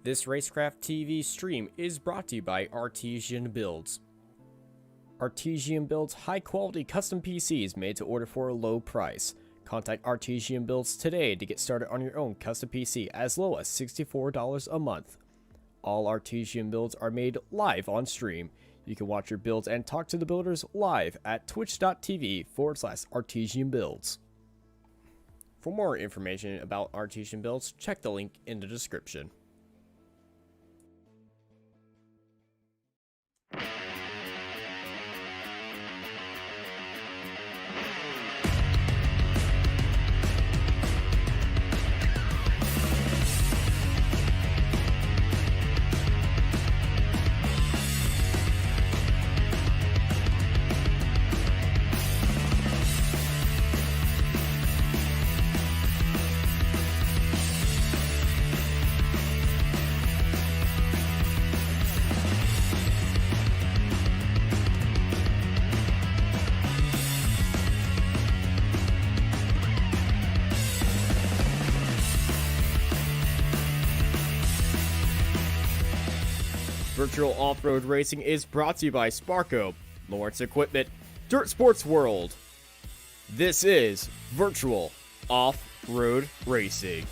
This Racecraft TV stream is brought to you by Artesian Builds. Artesian builds high-quality custom PCs made to order for a low price. Contact Artesian Builds today to get started on your own custom PC as low as $64 a month. All Artesian builds are made live on stream. You can watch your builds and talk to the builders live at twitch.tv/Artesian Builds. For more information about Artesian Builds, check the link in the description. Virtual Off-Road Racing is brought to you by Sparco, Lawrence Equipment, Dirt Sports World. This is Virtual Off-Road Racing.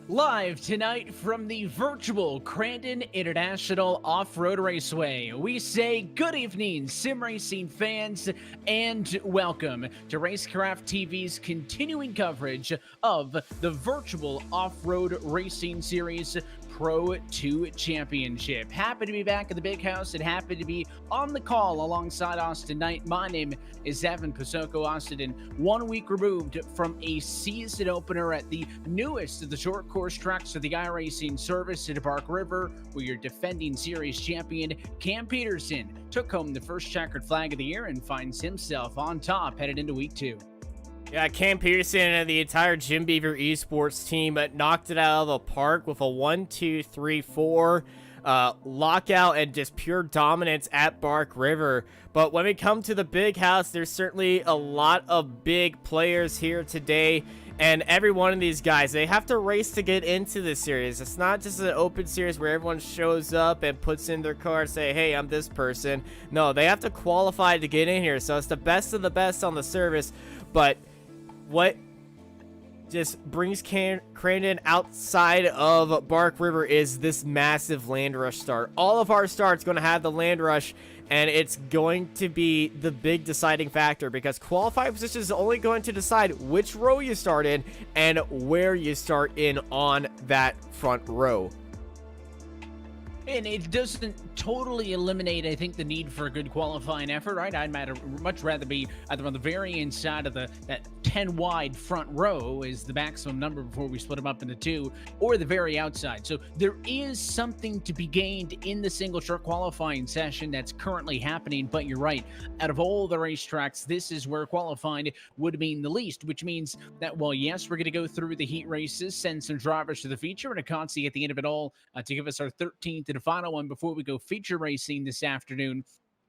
Live tonight from the virtual Crandon International Off-Road Raceway, we say good evening, sim racing fans, and welcome to Racecraft TV's continuing coverage of the virtual off-road racing series Pro 2 Championship. Happy to be back at the big house and happy to be on the call alongside Austin Knight. My name is Evan Pasoko Austin, and 1 week removed from a season opener at the newest of the short course tracks of the iRacing service at Bark River, where your defending series champion Cam Peterson took home the first checkered flag of the year and finds himself on top headed into week 2. Yeah, Cam Peterson and the entire Jim Beaver Esports team knocked it out of the park with a 1-2-3-4 lockout and just pure dominance at Bark River. But when we come to the big house, there's certainly a lot of big players here today. And every one of these guys, they have to race to get into this series. It's not just an open series where everyone shows up and puts in their car and say, hey, I'm this person. No, they have to qualify to get in here. So it's the best of the best on the service. But what just brings Crandon outside of Bark River is this massive land rush start. All of our starts going to have the land rush, and it's going to be the big deciding factor because qualifying position is only going to decide which row you start in and where you start in on that front row. And it doesn't totally eliminate, I think, the need for a good qualifying effort, right? I'd much rather be either on the very inside of that 10-wide front row is the maximum number before we split them up into two, or the very outside. So there is something to be gained in the single short qualifying session that's currently happening, but you're right. Out of all the racetracks, this is where qualifying would mean the least, which means that, well, yes, we're going to go through the heat races, send some drivers to the feature, and a consi at the end of it all to give us our 13th and final one before we go feature racing this afternoon.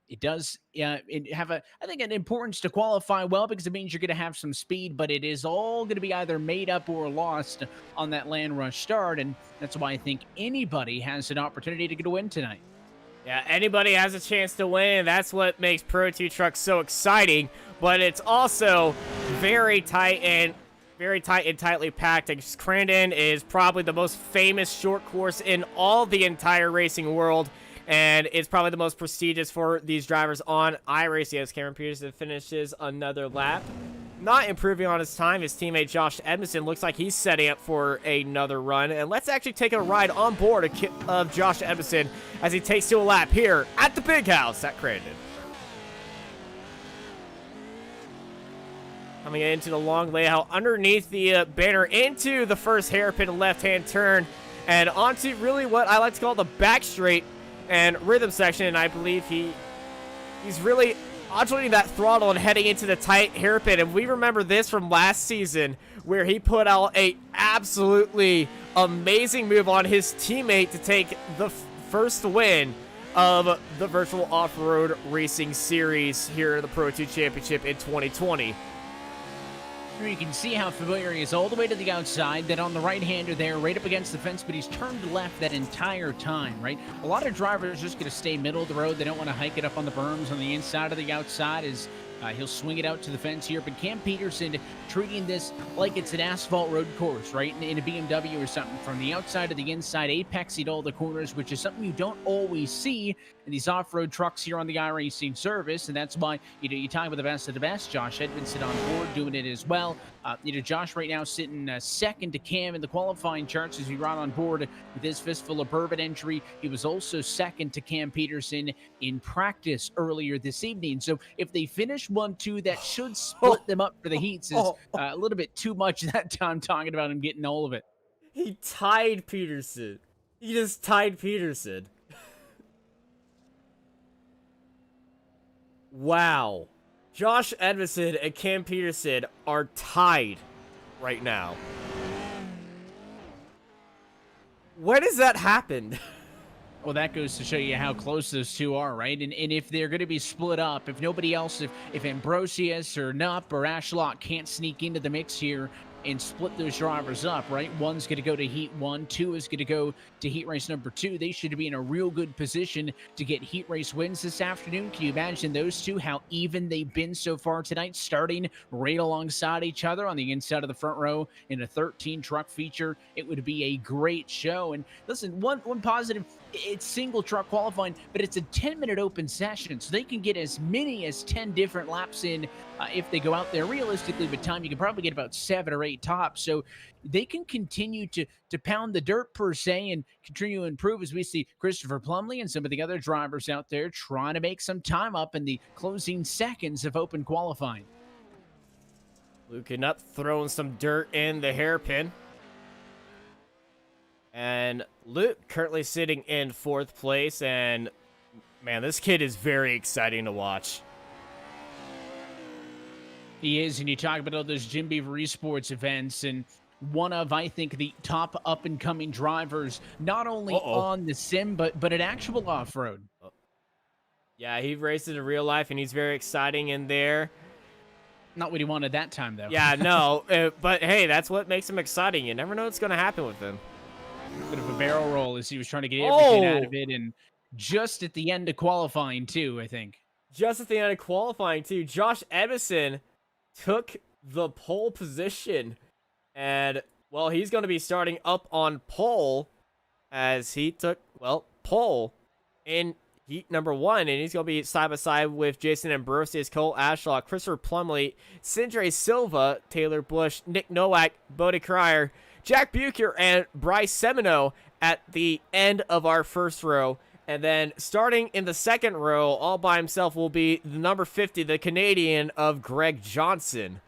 It does have I think an importance to qualify well because it means you're going to have some speed, but it is all going to be either made up or lost on that land rush start, and that's why I think anybody has an opportunity to get a win tonight. Yeah, anybody has a chance to win, and that's what makes Pro 2 Trucks so exciting, but it's also very tight and tightly packed. Crandon is probably the most famous short course in all the entire racing world, and it's probably the most prestigious for these drivers on iRacing as Cameron Peterson finishes another lap. Not improving on his time, his teammate Josh Edmondson looks like he's setting up for another run, and let's actually take a ride on board of Josh Edmondson as he takes to a lap here at the big house at Crandon. Coming into the long layout underneath the banner into the first hairpin left-hand turn and onto really what I like to call the back straight and rhythm section. And I believe he's really undulating that throttle and heading into the tight hairpin. And we remember this from last season where he put out a absolutely amazing move on his teammate to take the first win of the virtual off-road racing series here in the Pro 2 Championship in 2020. You can see how familiar he is all the way to the outside, then on the right-hander there, right up against the fence, but he's turned left that entire time, right? A lot of drivers are just going to stay middle of the road. They don't want to hike it up on the berms on the inside or the outside as he'll swing it out to the fence here. But Cam Peterson treating this like it's an asphalt road course, right? In a BMW or something. From the outside to the inside, apexied all the corners, which is something you don't always see in these off-road trucks here on the iRacing service. And that's why, you talk about the best of the best. Josh Edmondson on board doing it as well. Josh right now sitting second to Cam in the qualifying charts as we ride on board with his fistful of bourbon entry. He was also second to Cam Peterson in practice earlier this evening. So if they finish 1-2, that should split them up for the heats. Is a little bit too much that time talking about him getting all of it. He tied Peterson. He just tied Peterson. Wow. Josh Edmondson and Cam Peterson are tied right now. When does that happen? Well, that goes to show you how close those two are, right? And if they're going to be split up, if nobody else, if Ambrosius or Nupp or Ashlock can't sneak into the mix here and split those drivers up, right? One's going to go to heat 1, 2 is going to go to heat race number 2. They should be in a real good position to get heat race wins this afternoon. Can you imagine those two, how even they've been so far tonight, starting right alongside each other on the inside of the front row in a 13 truck feature? It would be a great show. And listen, one positive, it's single truck qualifying, but it's a 10-minute open session, so they can get as many as 10 different laps in if they go out there. Realistically, with time, you can probably get about 7 or 8 tops, so they can continue to pound the dirt per se and continue to improve as we see Christopher Plumley and some of the other drivers out there trying to make some time up in the closing seconds of open qualifying. Luke Nupp throwing some dirt in the hairpin. And Luke currently sitting in 4th place, and man, this kid is very exciting to watch. He is, and you talk about all those Jim Beaver Esports events, and one of, I think, the top up-and-coming drivers, not only on the sim, but at actual off-road. Yeah, he races in real life, and he's very exciting in there. Not what he wanted that time, though. Yeah, no, but hey, that's what makes him exciting. You never know what's going to happen with him. Bit of a barrel roll as he was trying to get everything out of it, and just at the end of qualifying, too, I think. Just at the end of qualifying, too, Josh Edmondson took the pole position, and, well, he's going to be starting up on pole as he took, well, pole in heat number 1, and he's going to be side-by-side with Jason Ambrosius, Cole Ashlock, Christopher Plumley, Sindre Silva, Taylor Bush, Nick Nowak, Bodie Cryer, Jack Bucher, and Bryce Semino at the end of our first row. And then starting in the second row, all by himself, will be the number 50, the Canadian of Greg Johnson.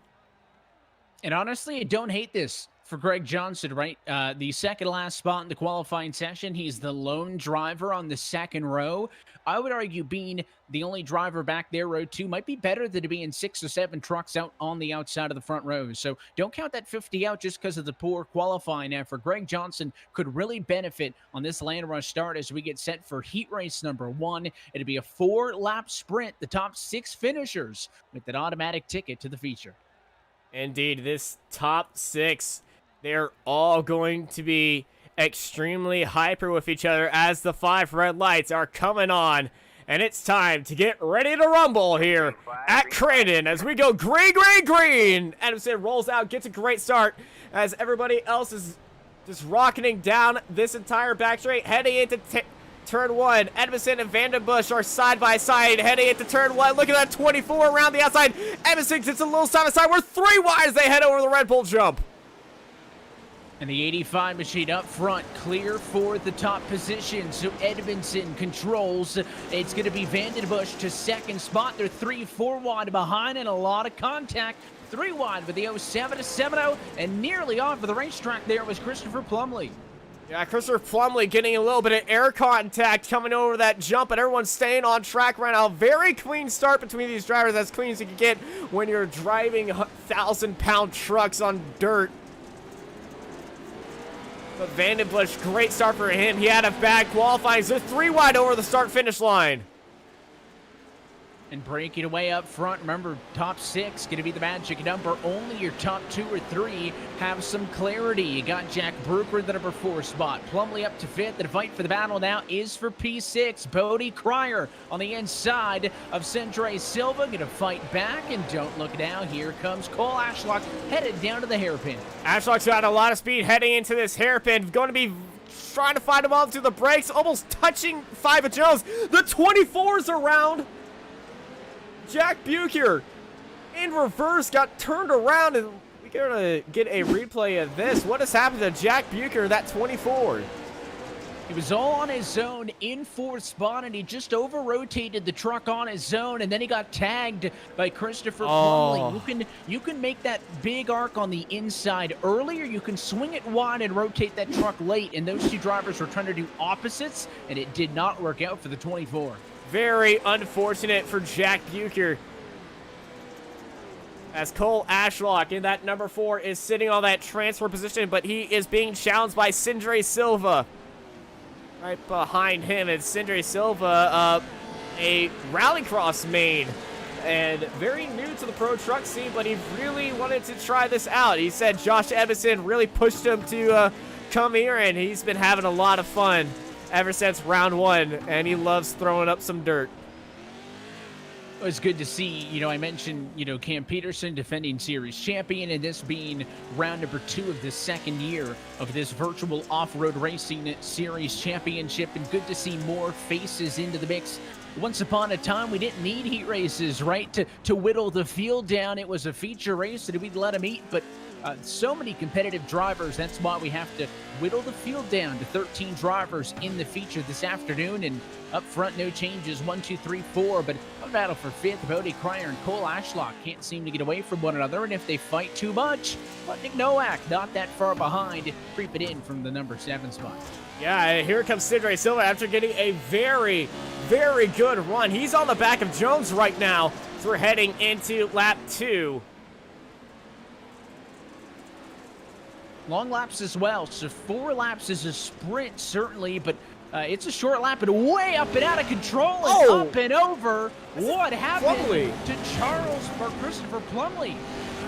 And honestly, I don't hate this for Greg Johnson, right? The second last spot in the qualifying session. He's the lone driver on the second row. I would argue being the only driver back there, row 2, might be better than to be in 6 or 7 trucks out on the outside of the front row. So don't count that 50 out just because of the poor qualifying effort. Greg Johnson could really benefit on this land rush start as we get set for heat race number 1. It'll be a 4-lap sprint, the top 6 finishers with that automatic ticket to the feature. Indeed, this top 6, they're all going to be extremely hyper with each other as the 5 red lights are coming on. And it's time to get ready to rumble here at Crandon as we go green, green, green. Edmondson rolls out, gets a great start as everybody else is just rocketing down this entire back straight, heading into turn 1. Edmondson and Vandenbush are side by side, heading into turn 1. Look at that 24 around the outside. Edmondson gets a little side by side. We're 3 wide as they head over the Red Bull jump. And the 85 machine up front, clear for the top position. So Edmondson controls. It's going to be Vandenbush to second spot. They're 3-4 wide behind and a lot of contact 3 wide with the 07 to 7-0, and nearly off of the racetrack there was Christopher Plumley. Yeah, Christopher Plumley getting a little bit of air contact coming over that jump, and everyone's staying on track right now. Very clean start between these drivers, as clean as you can get when you're driving 1,000-pound trucks on dirt. But Vandenbush, great start for him. He had a bad qualifying, so 3 wide over the start-finish line. And breaking away up front, remember, top 6 going to be the magic number. Only your top 2 or 3 have some clarity. You got Jack Brooker in the number 4 spot. Plumley up to 5th. The fight for the battle now is for P6. Bodie Cryer on the inside of Sindre Silva. Going to fight back, and don't look now. Here comes Cole Ashlock headed down to the hairpin. Ashlock's got a lot of speed heading into this hairpin. Going to be trying to find him off to the brakes. Almost touching 5 of Jones. The 24's around. Jack Bucher in reverse got turned around, and we're going to get a replay of this. What has happened to Jack Bucher, that 24? He was all on his own in 4th spot, and he just over-rotated the truck on his own, and then he got tagged by Christopher Plumley. You can make that big arc on the inside early, or you can swing it wide and rotate that truck late, and those 2 drivers were trying to do opposites, and it did not work out for the 24. Very unfortunate for Jack Bucher, as Cole Ashlock in that number 4 is sitting on that transfer position, but he is being challenged by Sindre Silva. Right behind him is Sindre Silva, a rallycross main, and very new to the pro truck scene, but he really wanted to try this out. He said Josh Edmondson really pushed him to come here, and he's been having a lot of fun ever since round 1, and he loves throwing up some dirt. It was good to see, I mentioned, Cam Peterson, defending series champion, and this being round number 2 of the 2nd year of this virtual off-road racing series championship, and good to see more faces into the mix. Once upon a time, we didn't need heat races, right, to whittle the field down. It was a feature race, and we'd let them eat, but so many competitive drivers. That's why we have to whittle the field down to 13 drivers in the feature this afternoon. And up front, no changes. 1, 2, 3, 4. But a battle for 5th. Bodie Cryer and Cole Ashlock can't seem to get away from one another. And if they fight too much, Nick Nowak not that far behind, creeping in from the number 7 spot. Yeah, here comes Sindre Silva after getting a very, very good run. He's on the back of Jones right now. So we're heading into lap 2. Long laps as well, so 4 laps is a sprint, certainly, but it's a short lap and way up and out of control and up and over. What happened to Christopher Plumley?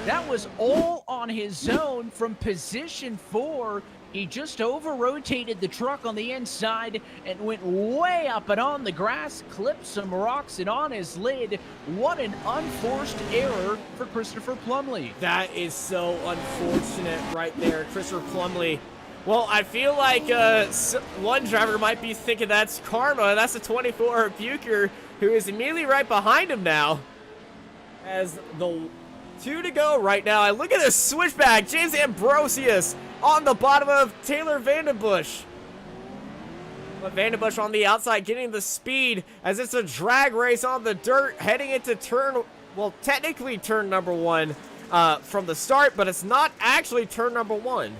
That was all on his own from position 4. He just over-rotated the truck on the inside and went way up and on the grass, clipped some rocks, and on his lid. What an unforced error for Christopher Plumley. That is so unfortunate right there, Christopher Plumley. Well, I feel like one driver might be thinking that's karma. That's the 24 Bucher, who is immediately right behind him now. As the 2 to go right now. I look at this switchback. James Ambrosius on the bottom of Taylor Vandenbush. But Vandenbush on the outside getting the speed as it's a drag race on the dirt heading into technically turn number 1 from the start, but it's not actually turn number 1.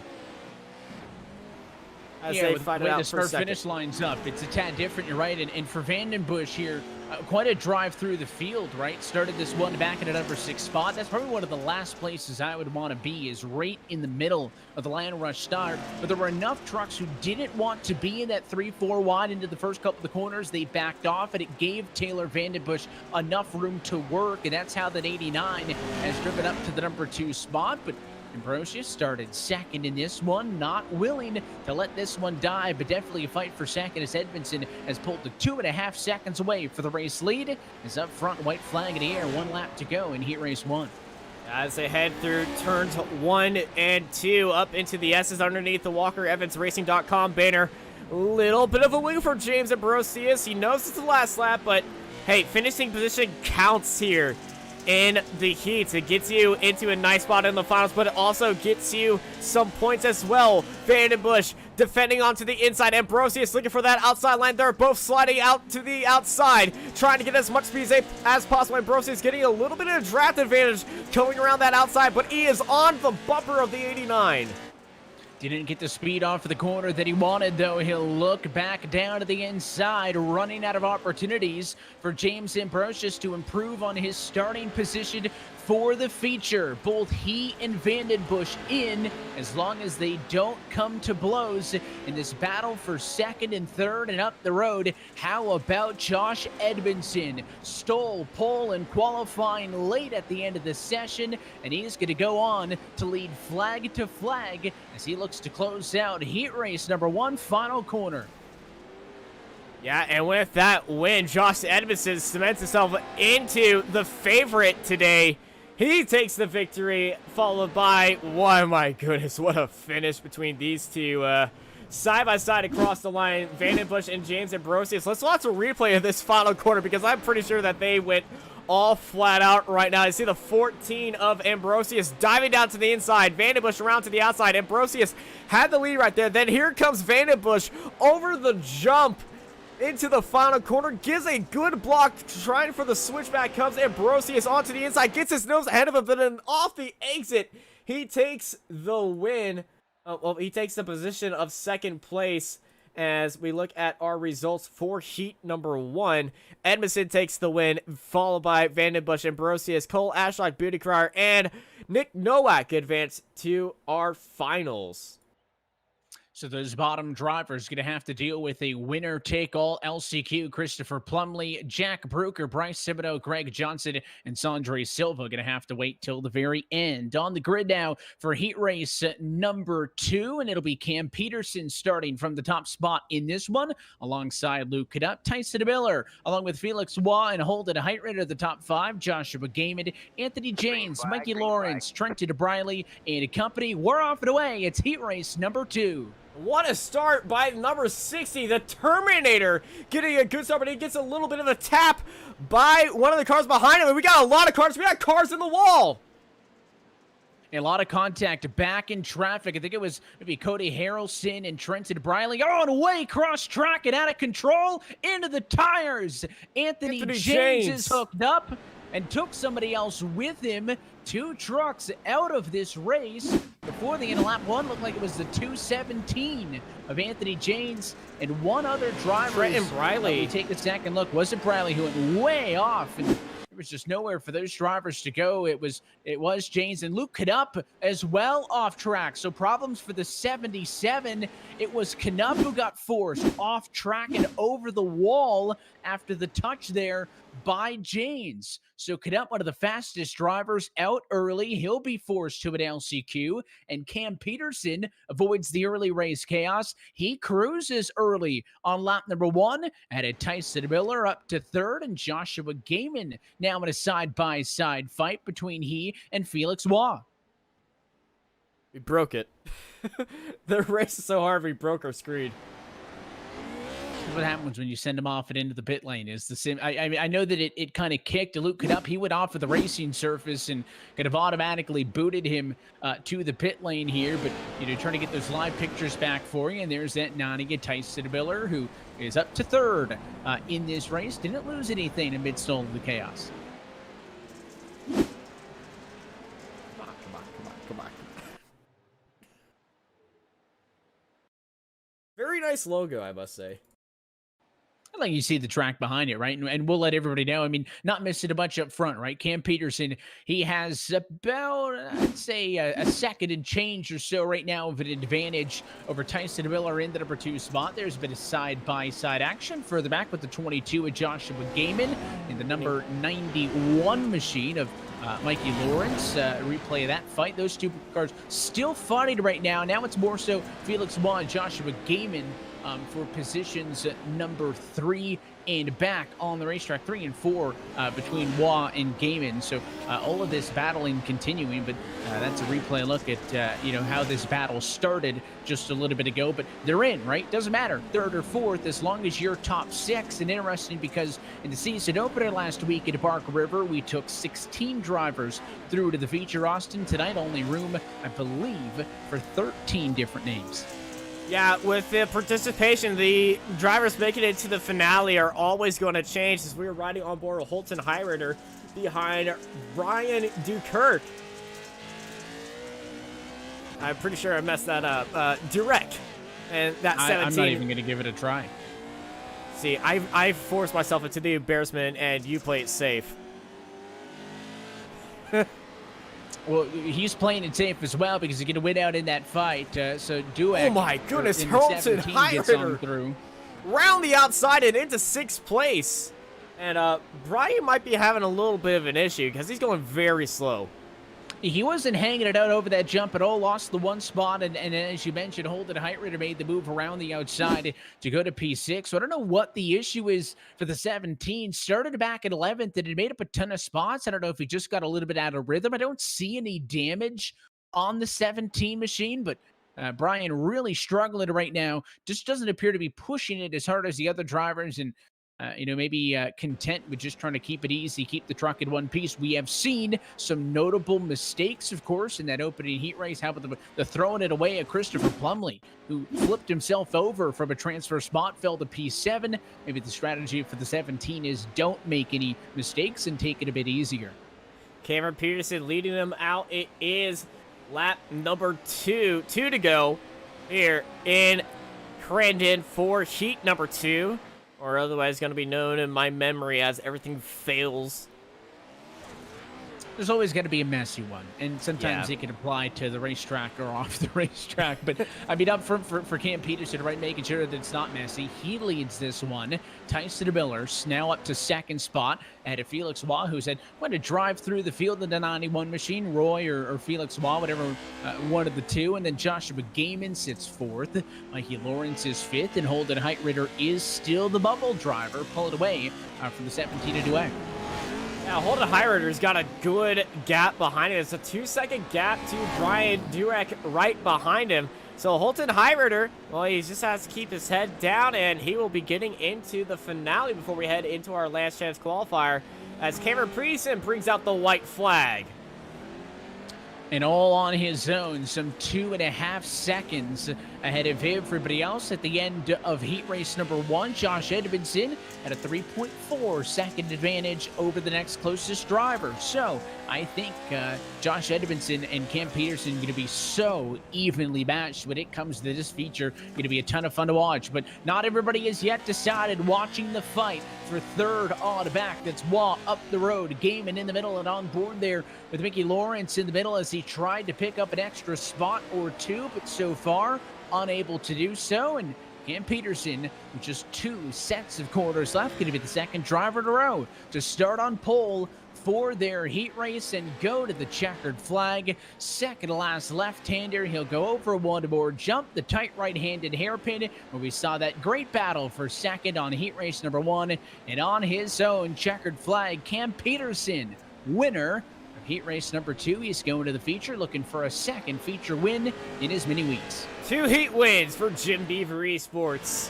As they fight it out for a second. The start-finish lines up, it's a tad different, you're right. And for Vandenbush here, quite a drive through the field, right? Started this one back at a number 6 spot. That's probably one of the last places I would want to be, is right in the middle of the land rush start. But there were enough trucks who didn't want to be in that 3-4 wide into the first couple of the corners. They backed off, and it gave Taylor Vandenbush enough room to work, and that's how that 89 has driven up to the number 2 spot. But Ambrosius started second in this one, not willing to let this one die, but definitely a fight for second as Edmondson has pulled the 2.5 seconds away for the race lead. Is up front, white flag in the air, 1 lap to go in heat race 1. As they head through turns 1 and 2 up into the S's underneath the WalkerEvansRacing.com banner. Little bit of a wiggle for James Ambrosius. He knows it's the last lap, but hey, finishing position counts here. in the heats. It gets you into a nice spot in the finals, but it also gets you some points as well. Vandenbush defending onto the inside. Ambrosius looking for that outside line. They're both sliding out to the outside, trying to get as much speed as possible. Ambrosius getting a little bit of draft advantage going around that outside, but he is on the bumper of the 89. Didn't get the speed off of the corner that he wanted, though. He'll look back down to the inside, running out of opportunities for James Ambrosius to improve on his starting position for the feature. Both he and Vandenbush in, as long as they don't come to blows in this battle for second and third and up the road. How about Josh Edmondson? Stole pole and qualifying late at the end of the session, and he's going to go on to lead flag to flag as he looks to close out heat race number 1, final corner. Yeah, and with that win, Josh Edmondson cements himself into the favorite today. He takes the victory, followed by, oh my goodness, what a finish between these two. Side by side across the line, Vandenbush and James Ambrosius. Let's watch a replay of this final quarter because I'm pretty sure that they went all flat out right now. You see the 14 of Ambrosius diving down to the inside. Vandenbush around to the outside. Ambrosius had the lead right there. Then here comes Vandenbush over the jump into the final corner, gives a good block, trying for the switchback, comes Ambrosius onto the inside, gets his nose ahead of him, but then off the exit, he takes the win. Well, he takes the position of second place as we look at our results for heat number 1. Edmondson takes the win, followed by Vandenbush, Ambrosius, Cole Ashlock, Beautycrier, and Nick Nowak advance to our finals. So those bottom drivers going to have to deal with a winner-take-all LCQ. Christopher Plumley, Jack Bruker, Bryce Thibodeau, Greg Johnson, and Sandre Silva going to have to wait till the very end. On the grid now for heat race number 2, and it'll be Cam Peterson starting from the top spot in this one, alongside Luke Cadup, Tyson Miller, along with Felix Waugh and Holden Heitritter at the top 5, Joshua Gaiman, Anthony James, Mikey Lawrence, Trenton DeBriley, and company. We're off and away. It's heat race number 2. What a start by number 60, the Terminator, getting a good start, but he gets a little bit of a tap by one of the cars behind him. And we got a lot of cars. We got cars in the wall. A lot of contact back in traffic. I think it was maybe Cody Harrelson and Trenton Briley on away cross track and out of control into the tires. Anthony James is hooked up and took somebody else with him. 2 trucks out of this race. Before the end of lap 1, looked like it was the 217 of Anthony James and one other driver. Trenton Briley. Take a second look. Was it Briley who went way off? And there was just nowhere for those drivers to go. It was James and Luke Cadup as well off track. So problems for the 77. It was Cadup who got forced off track and over the wall after the touch there by James. So Cadup, one of the fastest drivers, out early. He'll be forced to an LCQ. And Cam Peterson avoids the early race chaos. He cruises early on lap number 1. Added Tyson Miller up to 3rd. And Joshua Gaiman now in a side-by-side fight between he and Felix Waugh. We broke it. The race is so hard we broke our screen. What happens when you send him off and into the pit lane is the same. I know that it kind of kicked Luke Cadup. He went off of the racing surface and could have automatically booted him to the pit lane here. But, trying to get those live pictures back for you. And there's that Nottingham Tyson Miller, who is up to 3rd in this race. Didn't lose anything amidst all of the chaos. Come on. Very nice logo, I must say. Like you see the track behind it, right? And we'll let everybody know. I mean, not missing a bunch up front, right? Cam Peterson, he has about, I'd say, a second and change or so right now of an advantage over Tyson Miller in the number 2 spot. There's been a side-by-side action further back with the 22 of Joshua Gaiman and the number 91 machine of Mikey Lawrence. Replay of that fight. Those 2 cars still fighting right now. Now it's more so Felix Waugh and Joshua Gaiman for positions number 3 and back on the racetrack, 3 and 4 between Wah and Gaiman. So all of this battling continuing, but that's a replay look at how this battle started just a little bit ago. But they're in, right? Doesn't matter, 3rd or 4th, as long as you're top 6. And interesting because in the season opener last week at Bark River, we took 16 drivers through to the feature. Austin, tonight only room, I believe, for 13 different names. Yeah, with the participation, the drivers making it to the finale are always going to change, as we are riding on board Holton Highrider behind Brian Dukirk. I'm pretty sure I messed that up. Durek. And that 17. I'm not even going to give it a try. See, I forced myself into the embarrassment, and you play it safe. Well, he's playing it safe as well because he's going to win out in that fight. So Dueck, oh my goodness, Holton Highrider round the outside and into 6th place. And Brian might be having a little bit of an issue because he's going very slow. He wasn't hanging it out over that jump at all, lost the 1 spot, and as you mentioned, Holden Highrider made the move around the outside to go to P6. So I don't know what the issue is for the 17. Started back at 11th, and it made up a ton of spots. I don't know if he just got a little bit out of rhythm. I don't see any damage on the 17 machine, but Brian really struggling right now. Just doesn't appear to be pushing it as hard as the other drivers, and maybe content with just trying to keep it easy, keep the truck in one piece. We have seen some notable mistakes, of course, in that opening heat race. How about the throwing it away at Christopher Plumley, who flipped himself over from a transfer spot, fell to P7. Maybe the strategy for the 17 is don't make any mistakes and take it a bit easier. Cameron Peterson leading them out. It is lap number 2 to go here in Crandon for heat number 2. Or otherwise going to be known in my memory as everything fails. There's always going to be a messy one, and sometimes it can apply to the racetrack or off the racetrack. But I mean, up front for Cam Peterson, right, making sure that it's not messy. He leads this one. Tyson Miller now up to 2nd spot ahead of Felix Waugh, who said, "Want to drive through the field in the 91 machine." Roy or Felix Waugh, whatever one of the two. And then Joshua Gaiman sits 4th. Mikey Lawrence is 5th, and Holden Highrider is still the bubble driver. Pull it away from the 17 to Dueck. Now, Holden Highrider's got a good gap behind him. It's a 2-second gap to Brian Durek right behind him. So Holden Highrider, well, he just has to keep his head down, and he will be getting into the finale before we head into our last chance qualifier as Cameron Peterson brings out the white flag. And all on his own, some 2.5 seconds ahead of everybody else at the end of heat race number 1. Josh Edmondson at a 3.4 second advantage over the next closest driver. So I think Josh Edmondson and Cam Peterson are going to be so evenly matched when it comes to this feature. Going to be a ton of fun to watch, but not everybody has yet decided. Watching the fight for 3rd odd back. That's Waugh up the road, Gaiman in the middle, and on board there with Mickey Lawrence in the middle as he tried to pick up an extra spot or 2, but so far unable to do so. And Cam Peterson, with just 2 sets of quarters left, going to be the 2nd driver in a row to start on pole for their heat race and go to the checkered flag. Second to last left-hander. He'll go over one more jump, the tight right-handed hairpin, where we saw that great battle for 2nd on heat race number 1. And on his own checkered flag, Cam Peterson, winner of heat race number 2. He's going to the feature, looking for a 2nd feature win in as many weeks. 2 heat wins for Jim Beaver Esports,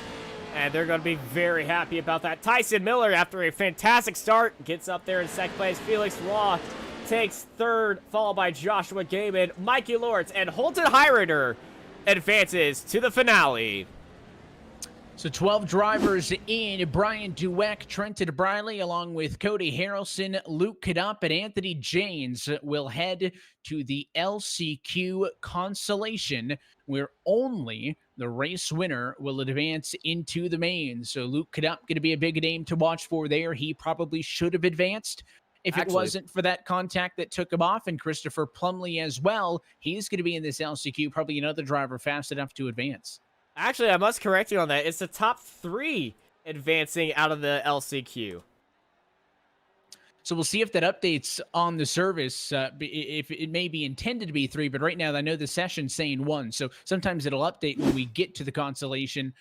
and they're going to be very happy about that. Tyson Miller, after a fantastic start, gets up there in 2nd place. Felix Waugh takes 3rd, followed by Joshua Gaiman, Mikey Lawrence, and Holden Highrider advances to the finale. So 12 drivers in. Brian Dueck, Trenton Briley, along with Cody Harrelson, Luke Cadup, and Anthony Janes will head to the LCQ Consolation, where only the race winner will advance into the main. So Luke Cadup going to be a big name to watch for there. He probably should have advanced if it wasn't for that contact that took him off. And Christopher Plumley as well. He's going to be in this LCQ, probably another driver fast enough to advance. Actually, I must correct you on that. It's the top 3 advancing out of the LCQ. So we'll see if that updates on the service, if it may be intended to be 3, but right now I know the session's saying 1. So sometimes it'll update when we get to the consolation,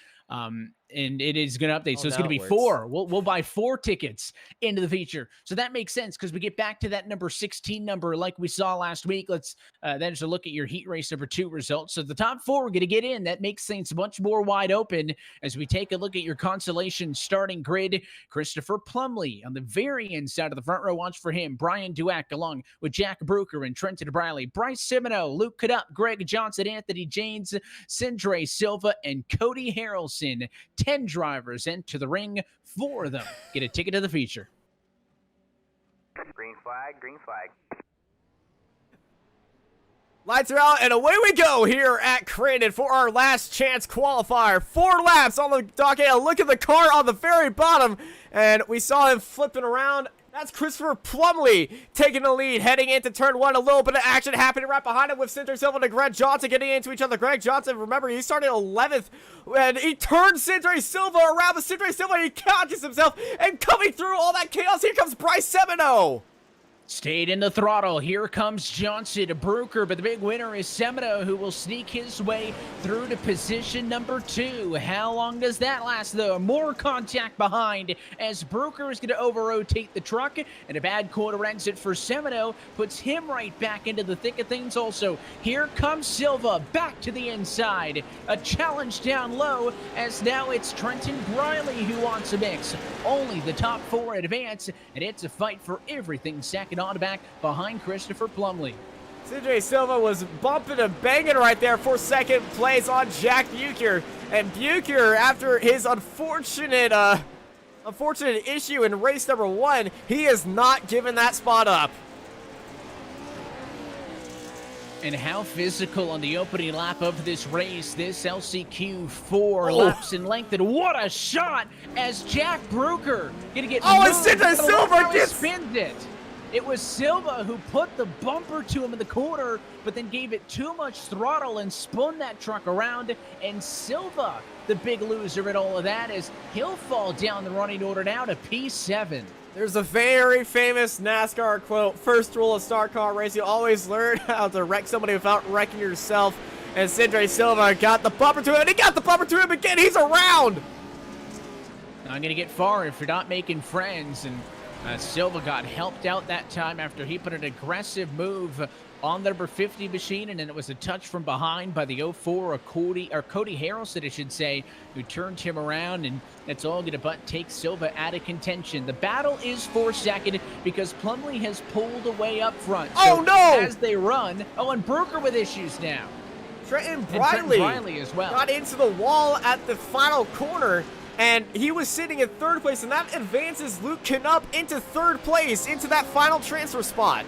and it is going to update. Oh, So it's going to be works. 4. We'll buy 4 tickets into the feature. So that makes sense because we get back to that number 16 number like we saw last week. Let's then just look at your heat race number 2 results. So the top 4 are going to get in. That makes things much more wide open as we take a look at your consolation starting grid. Christopher Plumley on the very inside of the front row. Watch for him. Brian Duack along with Jack Bruker and Trenton Briley. Bryce Simoneau, Luke Cadup, Greg Johnson, Anthony Janes, Sindre Silva, and Cody Harrelson. 10 drivers enter the ring. 4 of them get a ticket to the feature. Green flag, green flag. Lights are out, and away we go here at Crandon for our last chance qualifier. 4 laps on the docket. A look at the car on the very bottom, and we saw him flipping around. That's Christopher Plumley taking the lead, heading into turn 1. A little bit of action happening right behind him with Cinder Silva and Greg Johnson getting into each other. Greg Johnson, remember, he started 11th, and he turns Cinder Silva around. But Cinder Silva, he catches himself, and coming through all that chaos, here comes Bryce Semino. Stayed in the throttle. Here comes Johnson to Bruker, but the big winner is Semino, who will sneak his way through to position number 2. How long does that last, though? More contact behind as Bruker is going to over-rotate the truck, and a bad corner exit for Semino puts him right back into the thick of things also. Here comes Silva back to the inside. A challenge down low as now it's Trenton Briley who wants a mix. Only the top 4 advance, and it's a fight for everything second on back behind Christopher Plumley. CJ Silva was bumping and banging right there for second place on Jack Bucher. And Bucher, after his unfortunate issue in race number 1, he is not giving that spot up. And how physical on the opening lap of this race. This LCQ 4 laps in length. And what a shot as Jack Bruker gonna get and CJ Silva spins it. It was Silva who put the bumper to him in the corner, but then gave it too much throttle and spun that truck around. And Silva, the big loser in all of that, is he'll fall down the running order now to P7. There's a very famous NASCAR quote: first rule of star car racing, always learn how to wreck somebody without wrecking yourself. And Sindre Silva got the bumper to him, and he got the bumper to him again. He's around. I'm going to get far if you're not making friends. And Silva got helped out that time after he put an aggressive move on the number 50 machine, and then it was a touch from behind by the 04 Cody Harrelson, I should say, who turned him around, and that's all going to take Silva out of contention. The battle is for second because Plumley has pulled away up front. Oh, no! As they run. Oh, and Bruker with issues now. Trenton Briley as well got into the wall at the final corner, and he was sitting in 3rd place, and that advances Luke Canup into 3rd place, into that final transfer spot.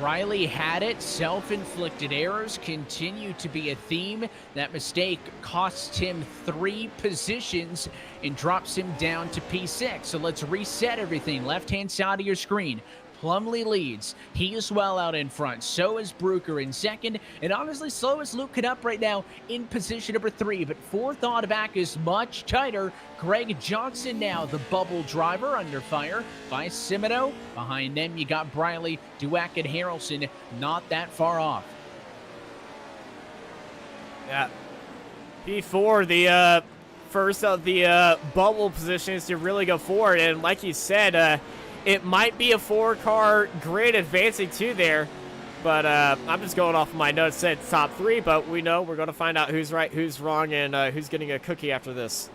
Riley had it. Self-inflicted errors continue to be a theme. That mistake costs him 3 positions and drops him down to P6. So let's reset everything. Left-hand side of your screen. Plumley leads. He is well out in front. So is Bruker in second. And honestly, so is Luke Canup right now in position number 3. But 4th on back is much tighter. Greg Johnson now, the bubble driver, under fire by Semino. Behind them, you got Briley, Duack, and Harrelson not that far off. Yeah. P4, the first of the bubble positions to really go forward. And like you said, it might be a 4-car grid advancing to there, but I'm just going off of my notes. Said top 3, but we know we're going to find out who's right, who's wrong, and who's getting a cookie after this.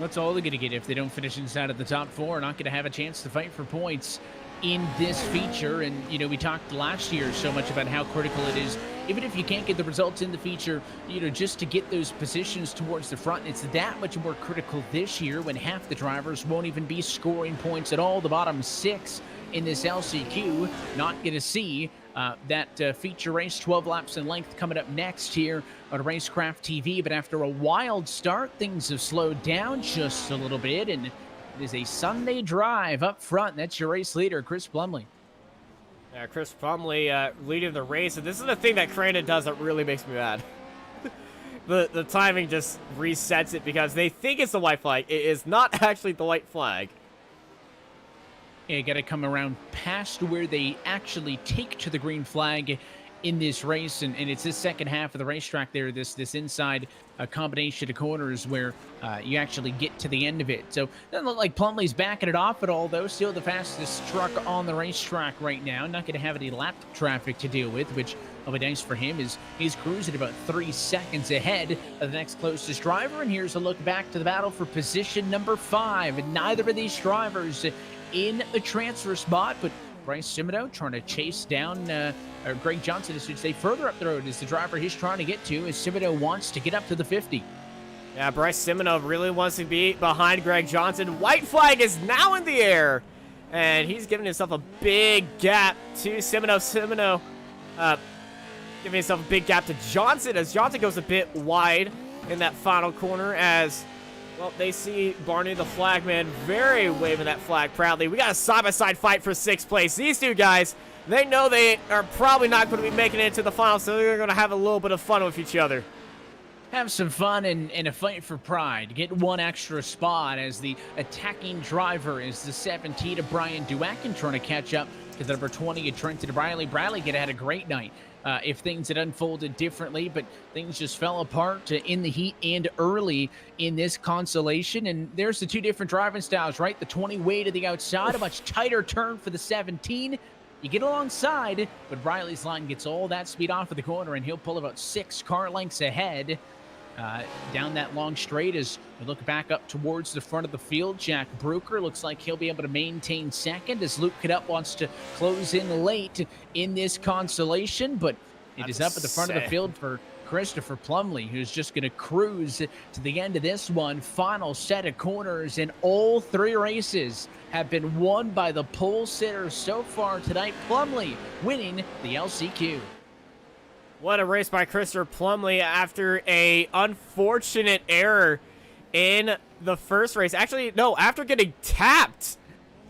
That's all they're going to get if they don't finish inside of the top 4. Not going to have a chance to fight for points in this feature. And, you know, we talked last year so much about how critical it is, even if you can't get the results in the feature, you know, just to get those positions towards the front. It's that much more critical this year when half the drivers won't even be scoring points at all. The bottom 6 in this LCQ not going to see that feature race, 12 laps in length, coming up next here on Racecraft TV. But after a wild start, things have slowed down just a little bit, and it is a Sunday drive up front. That's your race leader, Chris Plumley. Yeah, Chris Plumley leading the race, and this is the thing that Crandon does that really makes me mad. The timing just resets it because they think it's the white flag. It is not actually the white flag. Yeah, you got to come around past where they actually take to the green flag in this race, and it's this second half of the racetrack there, this inside combination of corners where you actually get to the end of it. So doesn't look like Plumley's backing it off at all, though. Still the fastest truck on the racetrack right now. Not going to have any lap traffic to deal with, which will be nice for him. He's cruising about 3 seconds ahead of the next closest driver. And here's a look back to the battle for position number 5. And neither of these drivers in a transfer spot, but Bryce Simoneau trying to chase down or Greg Johnson, I should say, further up the road is the driver he's trying to get to, as Simoneau wants to get up to the 50. Yeah, Bryce Simoneau really wants to be behind Greg Johnson. White flag is now in the air, and he's giving himself a big gap to Simoneau. Simoneau giving himself a big gap to Johnson, as Johnson goes a bit wide in that final corner, as well, they see Barney the flagman very waving that flag proudly. We got a side-by-side fight for 6th place. These two guys, they know they are probably not going to be making it into the final, so they're going to have a little bit of fun with each other. Have some fun and a fight for pride. Get one extra spot as the attacking driver is the 17 of Brian Duakin trying to catch up to the number 20 of Trenton Bradley. Bradley could have had a great night if things had unfolded differently, but things just fell apart in the heat and early in this consolation. And there's the two different driving styles, right? The 20 way to the outside, a much tighter turn for the 17. You get alongside, but Riley's line gets all that speed off of the corner, and he'll pull about 6 car lengths ahead down that long straight. As we look back up towards the front of the field, Jack Bruker looks like he'll be able to maintain second, as Luke Cadup wants to close in late in this consolation, but it is up at the front of the field for Christopher Plumley, who's just going to cruise to the end of this one. Final set of corners, and all 3 races have been won by the pole sitter so far tonight. Plumley winning the LCQ. What a race by Christopher Plumley after a unfortunate error in the first race. Actually, no, after getting tapped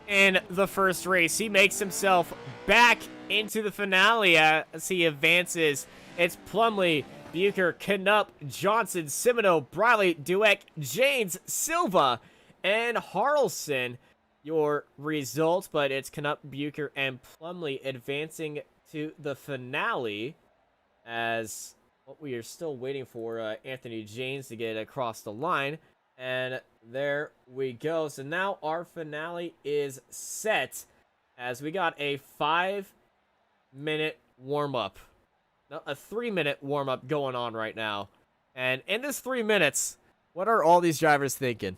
in the first race, he makes himself back into the finale as he advances. It's Plumley, Bucher, Canup, Johnson, Simoneau, Briley, Dueck, Janes, Silva, and Harrelson. Your results, but it's Canup, Bucher, and Plumley advancing to the finale, as what we are still waiting for Anthony Janes to get across the line. And there we go. So now our finale is set, as we got a 5-minute warm-up. No, a 3-minute warm-up going on right now. And in this 3 minutes, what are all these drivers thinking?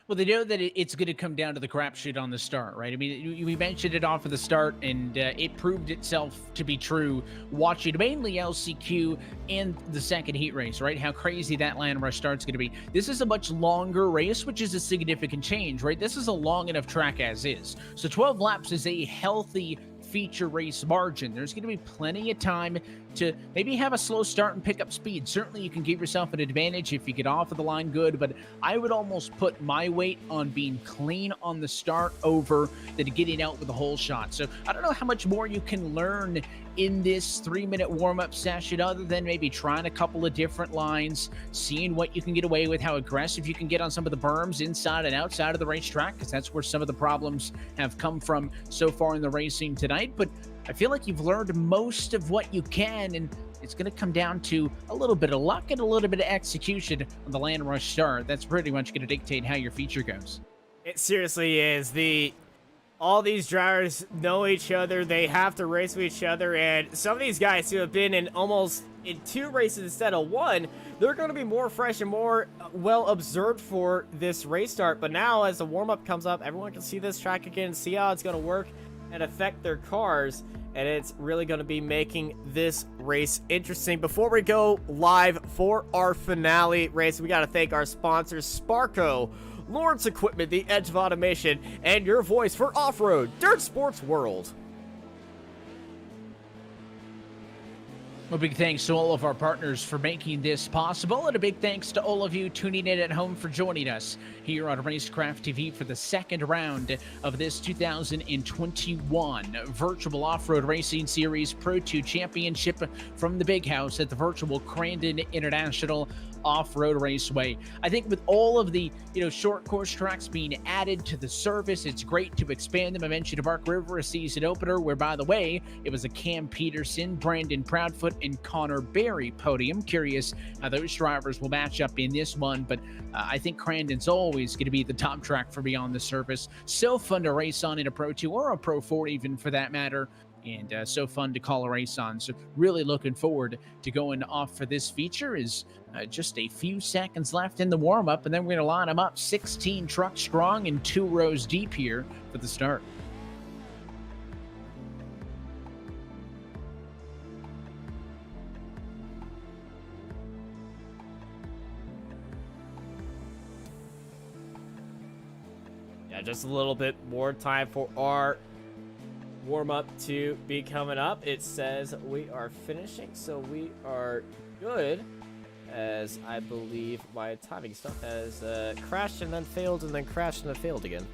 Well, they know that it's going to come down to the crapshoot on the start, right? I mean, we mentioned it off of the start, and it proved itself to be true watching mainly LCQ and the second heat race, right? How crazy that land rush start's going to be. This is a much longer race, which is a significant change, right? This is a long enough track as is. So 12 laps is a healthy feature race margin. There's going to be plenty of time to maybe have a slow start and pick up speed. Certainly you can give yourself an advantage if you get off of the line good, but I would almost put my weight on being clean on the start over than getting out with a whole shot. So I don't know how much more you can learn in this 3-minute warm-up session, other than maybe trying a couple of different lines, seeing what you can get away with, how aggressive you can get on some of the berms inside and outside of the racetrack, because that's where some of the problems have come from so far in the racing tonight. But I feel like you've learned most of what you can, and it's going to come down to a little bit of luck and a little bit of execution on the land rush start. That's pretty much going to dictate how your feature goes. It seriously is. All these drivers know each other. They have to race with each other, and some of these guys who have been in 2 races instead of 1, they're going to be more fresh and more well observed for this race start. But now, as the warm-up comes up, everyone can see this track again, see how it's going to work and affect their cars, and it's really going to be making this race interesting. Before we go live for our finale race, we got to thank our sponsors, Sparco, Lawrence Equipment, the Edge of Automation, and your voice for off-road, Dirt Sports World. Well, big thanks to all of our partners for making this possible, and a big thanks to all of you tuning in at home for joining us here on Racecraft TV for the second round of this 2021 Virtual Off-Road Racing Series Pro 2 Championship from the Big House at the virtual Crandon International Off-Road Raceway. I think with all of the short course tracks being added to the service, it's great to expand them. I mentioned to Bark River, a season opener, where, by the way, it was a Cam Peterson, Brandon Proudfoot, and Connor Berry podium. Curious how those drivers will match up in this one, but I think Crandon's always going to be the top track for me on the service. So fun to race on in a Pro 2 or a Pro 4 even for that matter. And so fun to call a race on. So really looking forward to going off for this feature. Is just a few seconds left in the warm-up, and then we're going to line them up 16 trucks strong and 2 rows deep here for the start. Yeah, just a little bit more time for our warm-up to be coming up. It says we are finishing, so we are good, as I believe my timing stuff has crashed and then failed and then crashed and then failed again.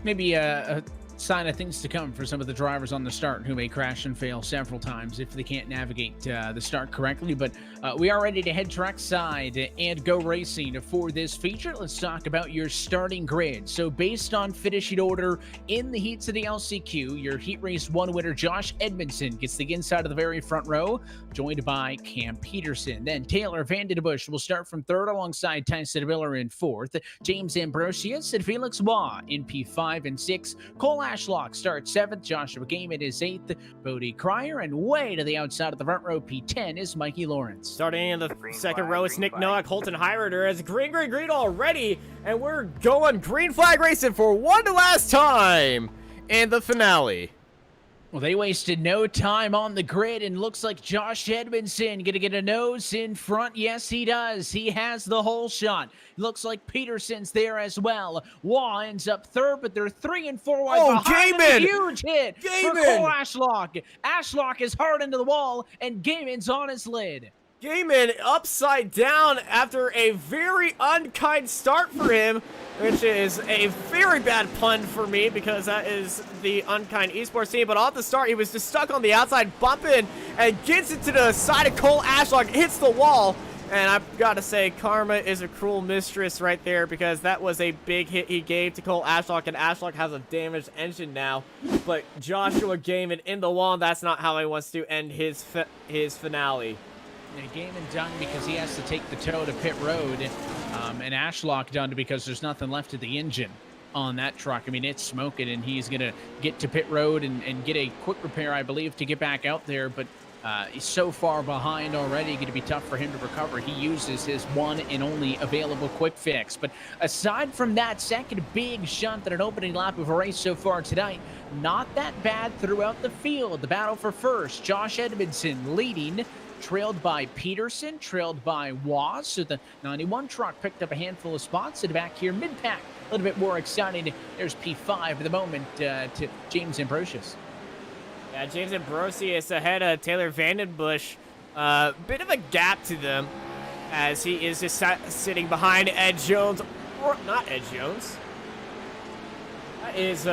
Maybe a sign of things to come for some of the drivers on the start who may crash and fail several times if they can't navigate the start correctly. But we are ready to head trackside and go racing for this feature. Let's talk about your starting grid. So based on finishing order in the heats of the LCQ, your Heat Race 1 winner Josh Edmondson gets the inside of the very front row, joined by Cam Peterson. Then Taylor Vandenbush will start from third alongside Tyson Miller in fourth. James Ambrosius and Felix Waugh in P5 and 6. Cole Ashlock starts 7th. Joshua Gaiman is 8th. Bodie Cryer, and way to the outside of the front row, P10, is Mikey Lawrence. Starting in the second row, it's Nick Noack, Holton Hyrider as green already, and we're going green flag racing for one last time in the finale. Well, they wasted no time on the grid, and looks like Josh Edmondson going to get a nose in front. Yes, he does. He has the whole shot. Looks like Peterson's there as well. Waugh ends up third, but they're 3 and 4 wide behind. Gaiman! A huge hit for Cole Ashlock. Ashlock is hard into the wall, and Gaiman's on his lid. Gaiman upside down after a very unkind start for him, which is a very bad pun for me because that is the unkind esports team. But off the start, he was just stuck on the outside, bumping, and gets into the side of Cole Ashlock, hits the wall. And I've got to say, karma is a cruel mistress right there, because that was a big hit he gave to Cole Ashlock, and Ashlock has a damaged engine now. But Joshua Gaiman in the wall, and that's not how he wants to end his finale. Gaiman done because he has to take the tow to pit road, and Ashlock done because there's nothing left of the engine on that truck. I mean, it's smoking, and he's going to get to pit road and get a quick repair, I believe, to get back out there. But he's so far behind already, going to be tough for him to recover. He uses his one and only available quick fix. But aside from that second big shunt at an opening lap of a race so far tonight, not that bad throughout the field. The battle for first, Josh Edmondson leading, trailed by Peterson, trailed by Waugh. So the 91 truck picked up a handful of spots. And back here, mid-pack, a little bit more exciting. There's P5 at the moment to James Ambrosius. Yeah, James Ambrosius ahead of Taylor Vandenbush. Bit of a gap to them, as he is just sitting behind Ed Jones. Or not Ed Jones. That is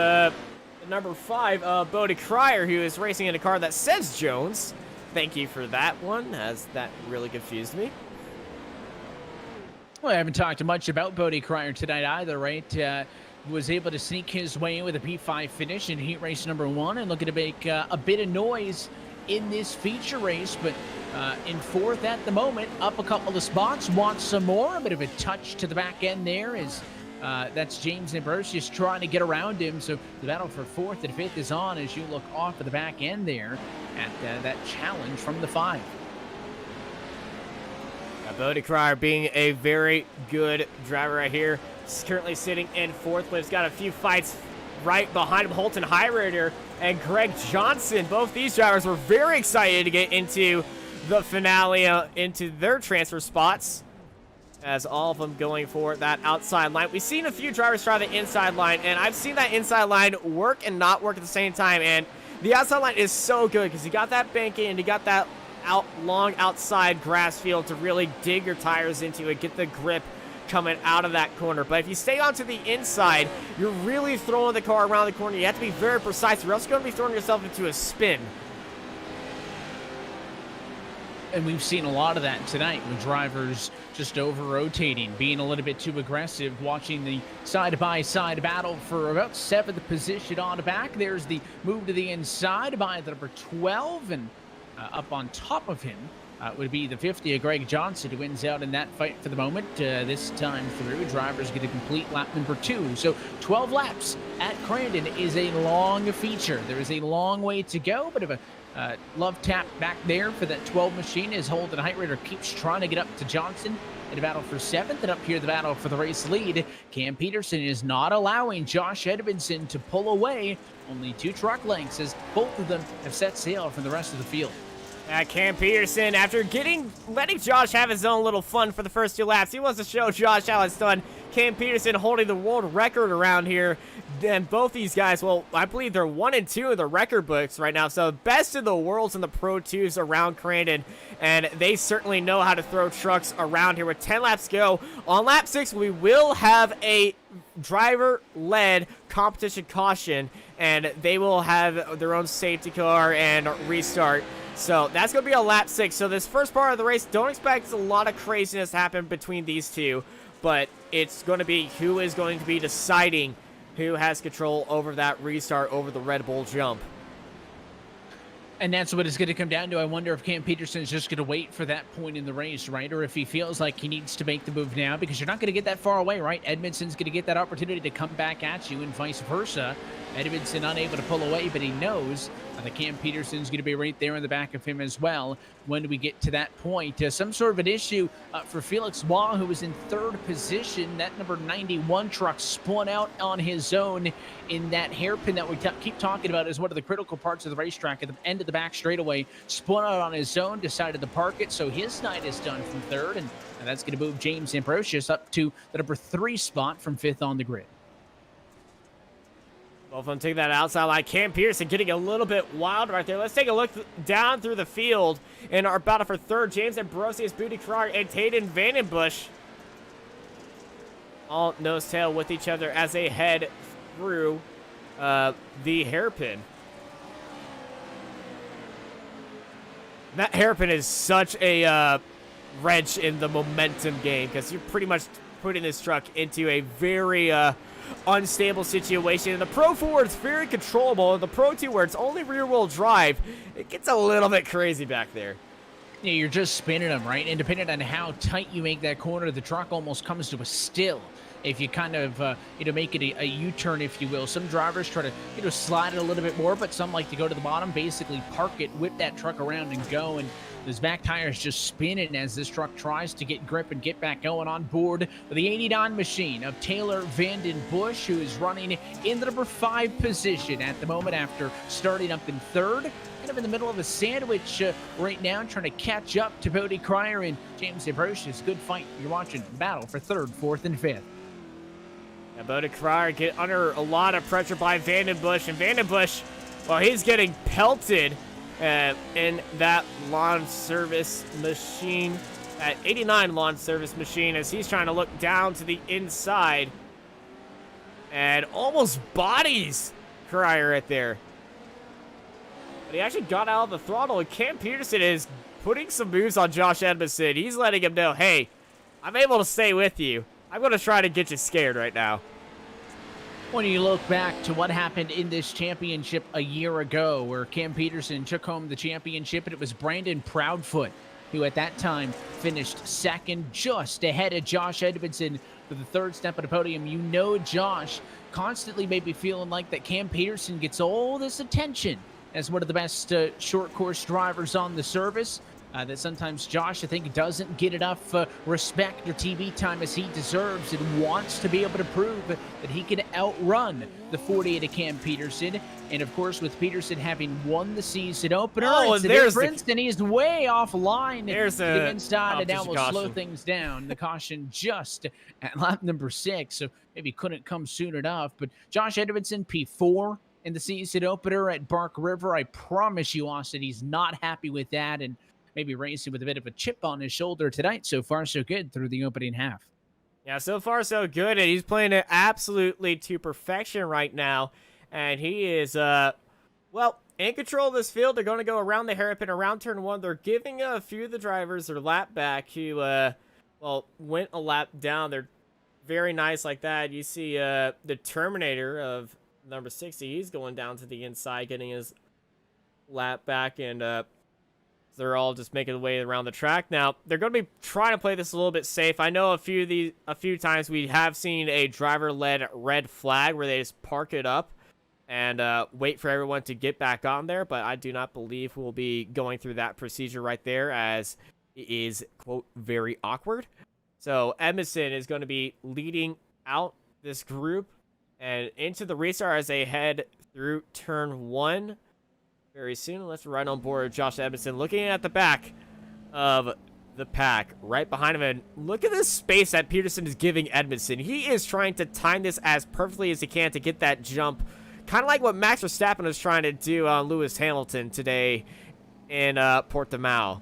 number 5, Bodie Cryer, who is racing in a car that says Jones. Thank you for that one, as that really confused me. Well, I haven't talked much about Bodie Cryer tonight either, right? Was able to sneak his way with a P5 finish in heat race number 1 and looking to make a bit of noise in this feature race, but in 4th at the moment, up a couple of spots, wants some more. A bit of a touch to the back end there is that's James Ambrosius trying to get around him. So the battle for 4th and 5th is on as you look off of the back end there at that challenge from the 5. Bodie Cryer being a very good driver right here. He's currently sitting in 4th, but he's got a few fights right behind him. Holton Hyrider and Greg Johnson, both these drivers were very excited to get into the finale, into their transfer spots, as all of them going for that outside line. We've seen a few drivers try the inside line, and I've seen that inside line work and not work at the same time, and The outside line is so good because you got that banking and you got that long outside grass field to really dig your tires into it, get the grip coming out of that corner. But if you stay onto the inside, you're really throwing the car around the corner. You have to be very precise. You're also going to be throwing yourself into a spin. And we've seen a lot of that tonight with drivers just over-rotating, being a little bit too aggressive, watching the side-by-side battle for about 7th position on the back. There's the move to the inside by the number 12, and up on top of him would be the 50 of Greg Johnson, who wins out in that fight for the moment. This time through, drivers get a complete lap number 2. So 12 laps at Crandon is a long feature. There is a long way to go, but if a love tap back there for that 12 machine as Holden Heightrader keeps trying to get up to Johnson in a battle for 7th, and up here the battle for the race lead. Cam Peterson is not allowing Josh Edmondson to pull away. Only 2 truck lengths as both of them have set sail from the rest of the field. Cam Peterson, after letting Josh have his own little fun for the first 2 laps, he wants to show Josh how it's done. Cam Peterson holding the world record around here. And both these guys, well, I believe they're 1 and 2 in the record books right now. So best in the worlds in the Pro 2s around Crandon. And they certainly know how to throw trucks around here with 10 laps to go. On lap 6, we will have a driver-led competition caution. And they will have their own safety car and restart. So that's going to be a lap 6. So this first part of the race, don't expect a lot of craziness to happen between these two. But it's going to be who is going to be deciding who has control over that restart over the Red Bull jump. And that's what it's going to come down to. I wonder if Cam Peterson is just going to wait for that point in the race, right? Or if he feels like he needs to make the move now, because you're not going to get that far away, right? Edmondson's going to get that opportunity to come back at you and vice versa. Edmondson unable to pull away, but he knows that Cam Peterson's going to be right there in the back of him as well when we get to that point. Some sort of an issue for Felix Wong, who was in 3rd position. That number 91 truck spun out on his own in that hairpin that we keep talking about as one of the critical parts of the racetrack at the end of the back straightaway. Spun out on his own, decided to park it, so his night is done from 3rd, and that's going to move James Ambrosius up to the number 3 spot from 5th on the grid. Both of them taking that outside line. Cam Peterson getting a little bit wild right there. Let's take a look down through the field in our battle for 3rd. James Ambrosius, Booty Krog, and Tayden Vandenbush all nose-tail with each other as they head through the hairpin. That hairpin is such a wrench in the momentum game because you're pretty much putting this truck into a very unstable situation. In the Pro 4, it's very controllable. In the Pro 2, where it's only rear-wheel drive, it gets a little bit crazy back there. Yeah, you're just spinning them, right? And depending on how tight you make that corner, the truck almost comes to a still. If you kind of, make it a U-turn, if you will. Some drivers try to, slide it a little bit more, but some like to go to the bottom, basically park it, whip that truck around and go. And those back tires just spinning as this truck tries to get grip and get back going on board with the 89 machine of Taylor Vandenbush, who is running in the number 5 position at the moment after starting up in 3rd. Kind of in the middle of a sandwich right now, trying to catch up to Bodie Cryer and James Ambrosius. Good fight. You're watching battle for 3rd, 4th, and 5th. Yeah, Bodie Cryer get under a lot of pressure by Vandenbush, and Vandenbush, well, he's getting pelted in that lawn service machine, that 89 lawn service machine, as he's trying to look down to the inside and almost bodies Cryer right there. But he actually got out of the throttle, and Cam Peterson is putting some moves on Josh Edmondson. He's letting him know, hey, I'm able to stay with you. I'm going to try to get you scared right now. When you look back to what happened in this championship a year ago, where Cam Peterson took home the championship, and it was Brandon Proudfoot who at that time finished 2nd, just ahead of Josh Edmondson for the 3rd step at the podium. You know, Josh constantly may be feeling like that Cam Peterson gets all this attention as one of the best short course drivers on the service. That sometimes Josh, I think, doesn't get enough respect or TV time as he deserves, and wants to be able to prove that he can outrun the 48 of Cam Peterson. And, of course, with Peterson having won the season opener, it's the difference, and he's way offline to the inside, and now will slow things down. The caution just at lap number 6, so maybe couldn't come soon enough. But Josh Edmondson, P4, in the season opener at Bark River. I promise you, Austin, he's not happy with that, and maybe racing with a bit of a chip on his shoulder tonight. So far, so good through the opening half. Yeah, so far so good, and he's playing it absolutely to perfection right now, and he is, well, in control of this field. They're going to go around the hairpin, around turn 1. They're giving a few of the drivers their lap back who, well, went a lap down. They're very nice like that. You see the Terminator of number 60. He's going down to the inside, getting his lap back, and they're all just making their way around the track. Now, they're going to be trying to play this a little bit safe. I know a few times we have seen a driver-led red flag where they just park it up and wait for everyone to get back on there, but I do not believe we'll be going through that procedure right there, as it is, quote, very awkward. So Edmondson is going to be leading out this group and into the restart as they head through turn 1 very soon. Let's ride on board Josh Edmondson, looking at the back of the pack right behind him, and look at this space that Peterson is giving Edmondson. He is trying to time this as perfectly as he can to get that jump, kind of like what Max Verstappen was trying to do on Lewis Hamilton today in Portimao.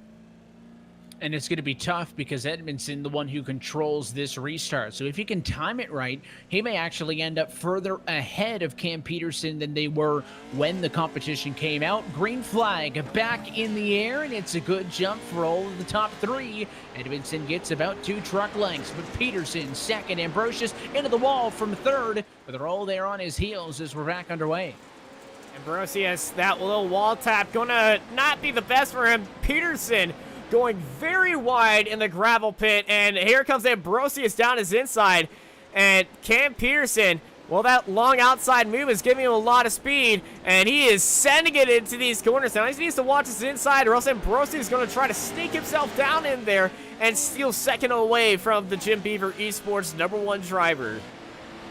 And it's going to be tough because Edmondson, the one who controls this restart. So if he can time it right, he may actually end up further ahead of Cam Peterson than they were when the competition came out. Green flag back in the air, and it's a good jump for all of the top 3. Edmondson gets about 2 truck lengths, but Peterson second, Ambrosius into the wall from third, but they're all there on his heels as we're back underway. Ambrosius, that little wall tap, going to not be the best for him. Peterson going very wide in the gravel pit, and here comes Ambrosius down his inside, and Cam Peterson, well, that long outside move is giving him a lot of speed, and he is sending it into these corners. Now he needs to watch his inside, or else Ambrosius is going to try to sneak himself down in there and steal second away from the Jim Beaver Esports #1 driver.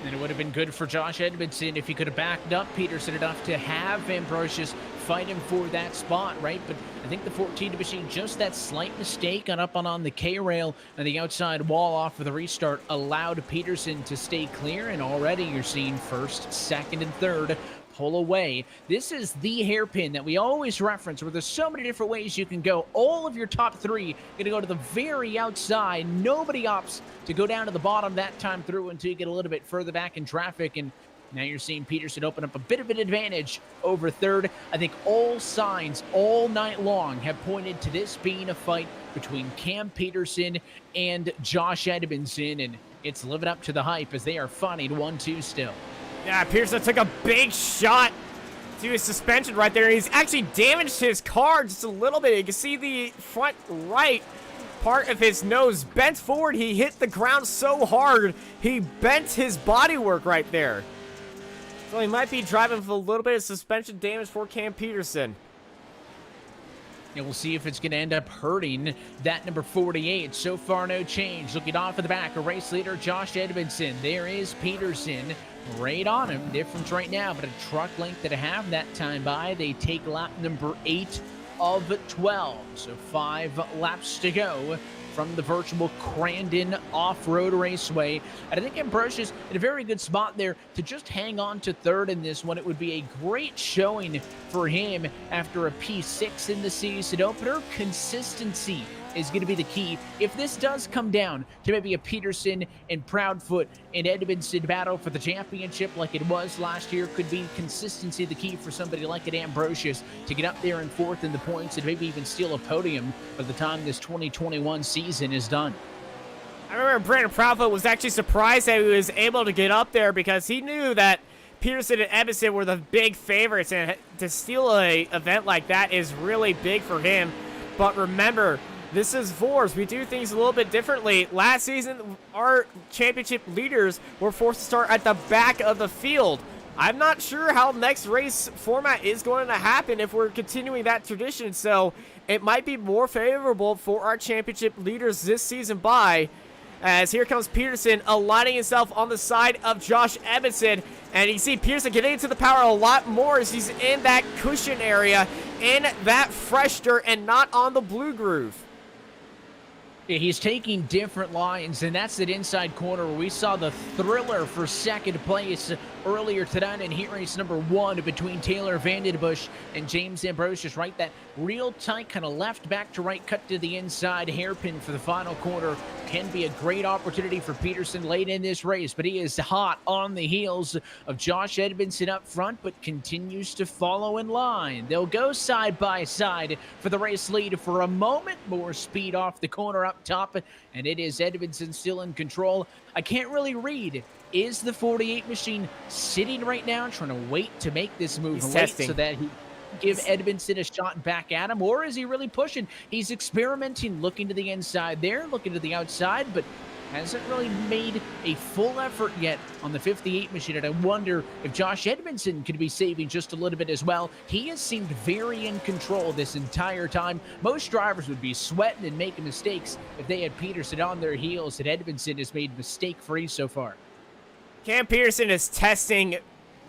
And it would have been good for Josh Edmondson if he could have backed up Peterson enough to have Ambrosius fight him for that spot, right? But I think the 14 machine, just that slight mistake on the K-rail and the outside wall off of the restart allowed Peterson to stay clear, and already you're seeing first, second, and third pull away. This is the hairpin that we always reference, where there's so many different ways you can go. All of your top 3 going to go to the very outside. Nobody opts to go down to the bottom that time through until you get a little bit further back in traffic, and now you're seeing Peterson open up a bit of an advantage over third. I think all signs all night long have pointed to this being a fight between Cam Peterson and Josh Edmondson, and it's living up to the hype as they are fighting 1-2 still. Yeah, Peterson took a big shot to his suspension right there. He's actually damaged his car just a little bit. You can see the front right part of his nose bent forward. He hit the ground so hard, he bent his bodywork right there. So he might be driving with a little bit of suspension damage for Cam Peterson. And we'll see if it's going to end up hurting that number 48. So far, no change. Looking off of the back, a race leader, Josh Edmondson. There is Peterson right on him. Difference right now, but a truck length and a half that time by. They take lap number 8 of 12. So 5 laps to go from the virtual Crandon off-road raceway. And I think Ambrosius in a very good spot there to just hang on to third in this one. It would be a great showing for him after a P6 in the season opener. Consistency is going to be the key. If this does come down to maybe a Peterson and Proudfoot and Edmondson battle for the championship like it was last year, could be consistency the key for somebody like an Ambrosius to get up there in fourth in the points and maybe even steal a podium by the time this 2021 season is done. I remember Brandon Proudfoot was actually surprised that he was able to get up there because he knew that Peterson and Edmondson were the big favorites, and to steal an event like that is really big for him. But remember, this is VORRS. We do things a little bit differently. Last season, our championship leaders were forced to start at the back of the field. I'm not sure how next race format is going to happen if we're continuing that tradition, so it might be more favorable for our championship leaders this season by, as here comes Peterson aligning himself on the side of Josh Edmondson, and you see Peterson getting into the power a lot more as he's in that cushion area, in that fresh dirt, and not on the blue groove. Yeah, he's taking different lines, and that's that inside corner where we saw the thriller for second place earlier tonight in heat race number 1 between Taylor Vandenbush and James Ambrosius, right? That real tight kind of left back to right cut to the inside hairpin for the final corner can be a great opportunity for Peterson late in this race, but he is hot on the heels of Josh Edmondson up front, but continues to follow in line. They'll go side by side for the race lead for a moment. More speed off the corner up top, and it is Edmondson still in control. I can't really read. Is the 48 machine sitting right now trying to wait to make this move late so that he give Edmondson a shot back at him, or is he really pushing? He's experimenting, looking to the inside there, looking to the outside, but hasn't really made a full effort yet on the 58 machine, and I wonder if Josh Edmondson could be saving just a little bit as well. He has seemed very in control this entire time. Most drivers would be sweating and making mistakes if they had Peterson on their heels, and Edmondson has made mistake-free so far. Cam Peterson is testing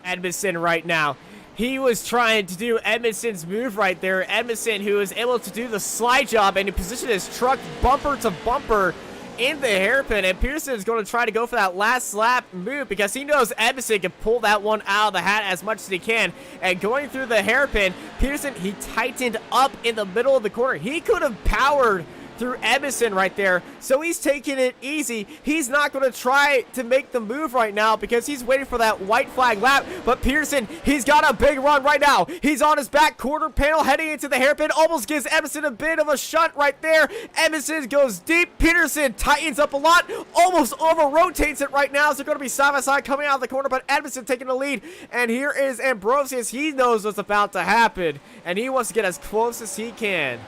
Edmondson right now. He was trying to do Edmondson's move right there. Edmondson, who was able to do the slide job and he positioned his truck bumper to bumper in the hairpin, and Peterson is going to try to go for that last lap move because he knows Edmondson can pull that one out of the hat as much as he can. And going through the hairpin, Peterson, he tightened up in the middle of the corner. He could have powered through Edmondson right there, so he's taking it easy. He's not going to try to make the move right now because he's waiting for that white flag lap, but Peterson, he's got a big run right now. He's on his back quarter panel heading into the hairpin, almost gives Edmondson a bit of a shunt right there. Edmondson goes deep. Peterson tightens up a lot, almost over-rotates it right now, so they're going to be side-by-side coming out of the corner, but Edmondson taking the lead, and here is Ambrosius. He knows what's about to happen, and he wants to get as close as he can.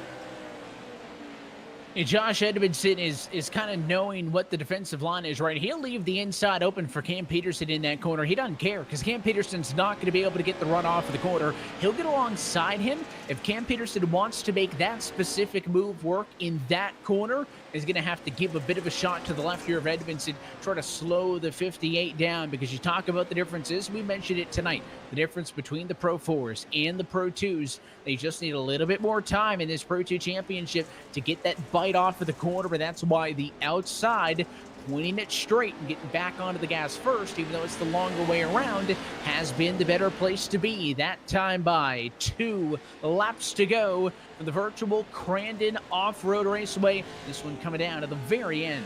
And Josh Edmondson is kind of knowing what the defensive line is, right? He'll leave the inside open for Cam Peterson in that corner. He doesn't care because Cam Peterson's not going to be able to get the run off of the corner. He'll get alongside him. If Cam Peterson wants to make that specific move work in that corner, is going to have to give a bit of a shot to the left here of Edmondson, try to slow the 58 down, because you talk about the differences. We mentioned it tonight. The difference between the Pro 4s and the Pro 2s, they just need a little bit more time in this Pro 2 championship to get that bite off of the corner, but that's why the outside, pointing it straight and getting back onto the gas first, even though it's the longer way around, has been the better place to be. That time by 2 laps to go for the virtual Crandon Off-Road Raceway. This one coming down to the very end.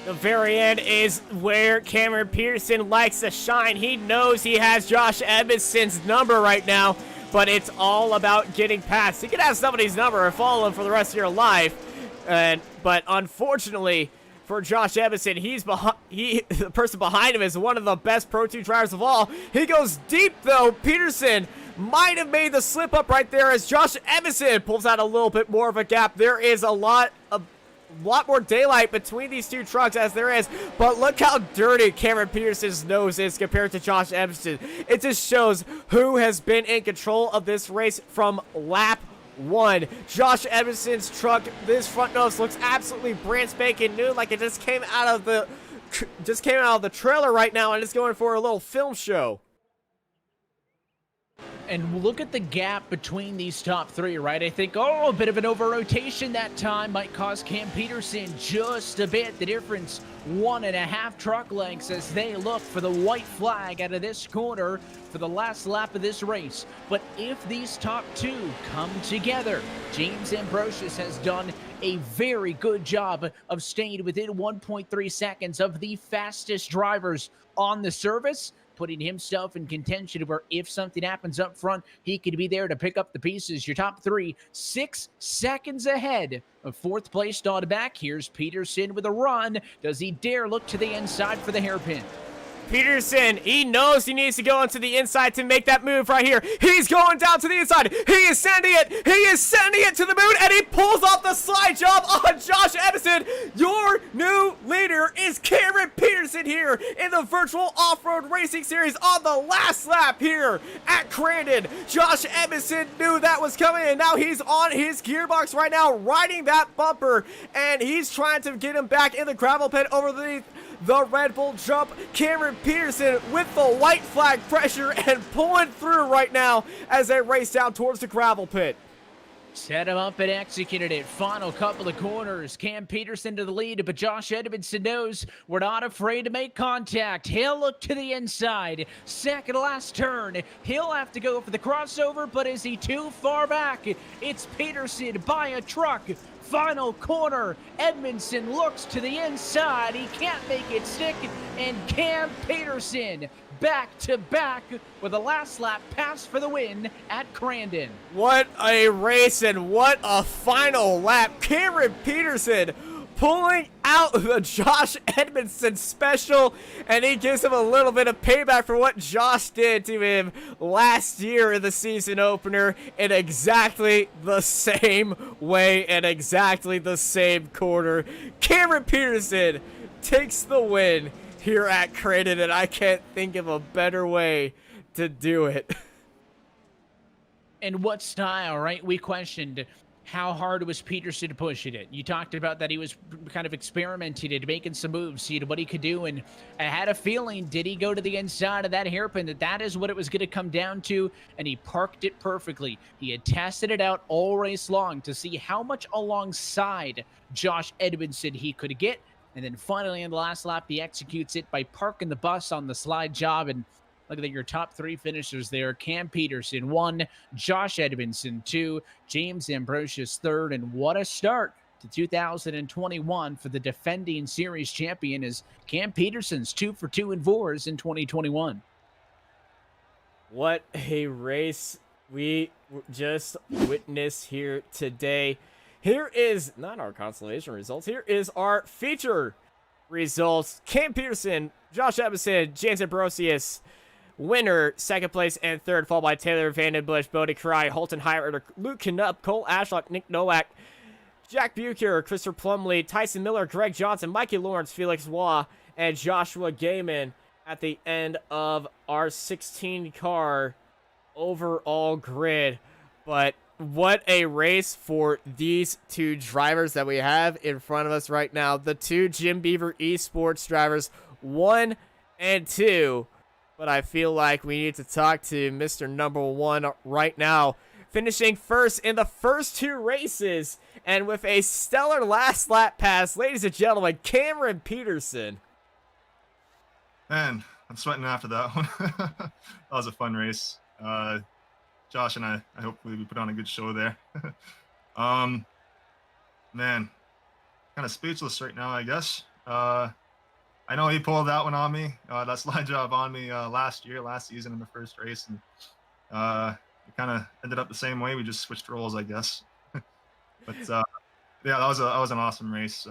The very end is where Cameron Peterson likes to shine. He knows he has Josh Edmondson's number right now, but it's all about getting past. You can have somebody's number and follow him for the rest of your life, but unfortunately for Josh Edmondson, the person behind him is one of the best Pro 2 drivers of all. He goes deep though. Peterson might have made the slip up right there as Josh Edmondson pulls out a little bit more of a gap. There is a lot more daylight between these two trucks as there is, but look how dirty Cameron Peterson's nose is compared to Josh Edmondson. It just shows who has been in control of this race from lap 1. Josh Edmondson's truck, this front nose looks absolutely brand spanking new, like it just came out of the trailer right now and it's going for a little film show. And look at the gap between these top 3, right? I think, a bit of an over-rotation that time might cost Cam Peterson just a bit. The difference, 1.5 truck lengths as they look for the white flag out of this corner for the last lap of this race. But if these top 2 come together, James Ambrosius has done a very good job of staying within 1.3 seconds of the fastest drivers on the service, putting himself in contention where if something happens up front, he could be there to pick up the pieces. Your top 3, 6 seconds ahead of 4th place Todd back. Here's Peterson with a run. Does he dare look to the inside for the hairpin? Peterson, he knows he needs to go into the inside to make that move right here. He's going down to the inside. He is sending it. He is sending it to the moon, and he pulls off the slide job on Josh Edmondson. Your new leader is Cameron Peterson here in the virtual off-road racing series on the last lap here at Crandon. Josh Edmondson knew that was coming, and now he's on his gearbox right now, riding that bumper, and he's trying to get him back in the gravel pit over the Red Bull jump. Cameron Peterson with the white flag pressure and pulling through right now as they race down towards the gravel pit. Set him up and executed it. Final couple of corners. Cam Peterson to the lead, but Josh Edmondson knows we're not afraid to make contact. He'll look to the inside. Second last turn. He'll have to go for the crossover, but is he too far back? It's Peterson by a truck. Final corner. Edmondson looks to the inside. He can't make it stick. And Cam Peterson back to back with a last lap pass for the win at Crandon. What a race and what a final lap. Cameron Peterson pulling out the Josh Edmondson special, and he gives him a little bit of payback for what Josh did to him last year in the season opener in exactly the same way and exactly the same quarter. Cameron Peterson takes the win here at Crandon, and I can't think of a better way to do it. And what style, right? We questioned how hard was Peterson to push it. You talked about that he was kind of experimenting and making some moves, seeing what he could do, and I had a feeling, did he go to the inside of that hairpin, that is what it was going to come down to, and he parked it perfectly. He had tested it out all race long to see how much alongside Josh Edmondson he could get. And then finally in the last lap, he executes it by parking the bus on the slide job. And look at your top three finishers there. Cam Peterson, 1. Josh Edmondson, 2. James Ambrosius, 3rd. And what a start to 2021 for the defending series champion, as Cam Peterson's 2 for 2 in VORRS in 2021. What a race we just witnessed here today. Here is not our consolation results. Here is our feature results. Cam Peterson, Josh Edmondson, James Ambrosius, winner, second place and third, followed by Taylor Vandenbush, Bodie Cry, Holton Hyrider, Luke Knupp, Cole Ashlock, Nick Nowak, Jack Bucher, Christopher Plumley, Tyson Miller, Greg Johnson, Mikey Lawrence, Felix Waugh, and Joshua Gaiman at the end of our 16-car overall grid. But what a race for these two drivers that we have in front of us right now. The two Jim Beaver Esports drivers, 1 and 2. But I feel like we need to talk to Mr. Number 1 right now. Finishing first in the first 2 races and with a stellar last lap pass, ladies and gentlemen, Cameron Peterson. Man, I'm sweating after that one. That was a fun race. Josh and I hopefully we put on a good show there. Man, kind of speechless right now, I guess. I know he pulled that one on me, that slide job on me last season in the first race, and it kind of ended up the same way. We just switched roles, I guess. But yeah, that was an awesome race.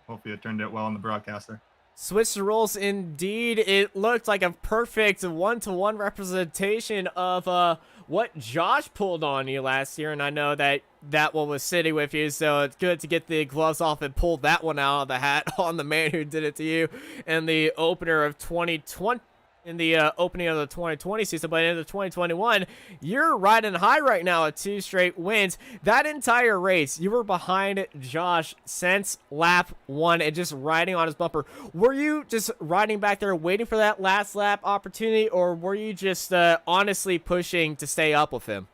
Hopefully it turned out well on the broadcast there. Switched the roles indeed. It looked like a perfect one-to-one representation of what Josh pulled on you last year, and I know that one was sitting with you, so it's good to get the gloves off and pull that one out of the hat on the man who did it to you in the opener of 2020. In the opening of the 2020 season, but in the 2021, you're riding high right now at 2 straight wins. That entire race, you were behind Josh since lap 1 and just riding on his bumper. Were you just riding back there waiting for that last lap opportunity, or were you just honestly pushing to stay up with him?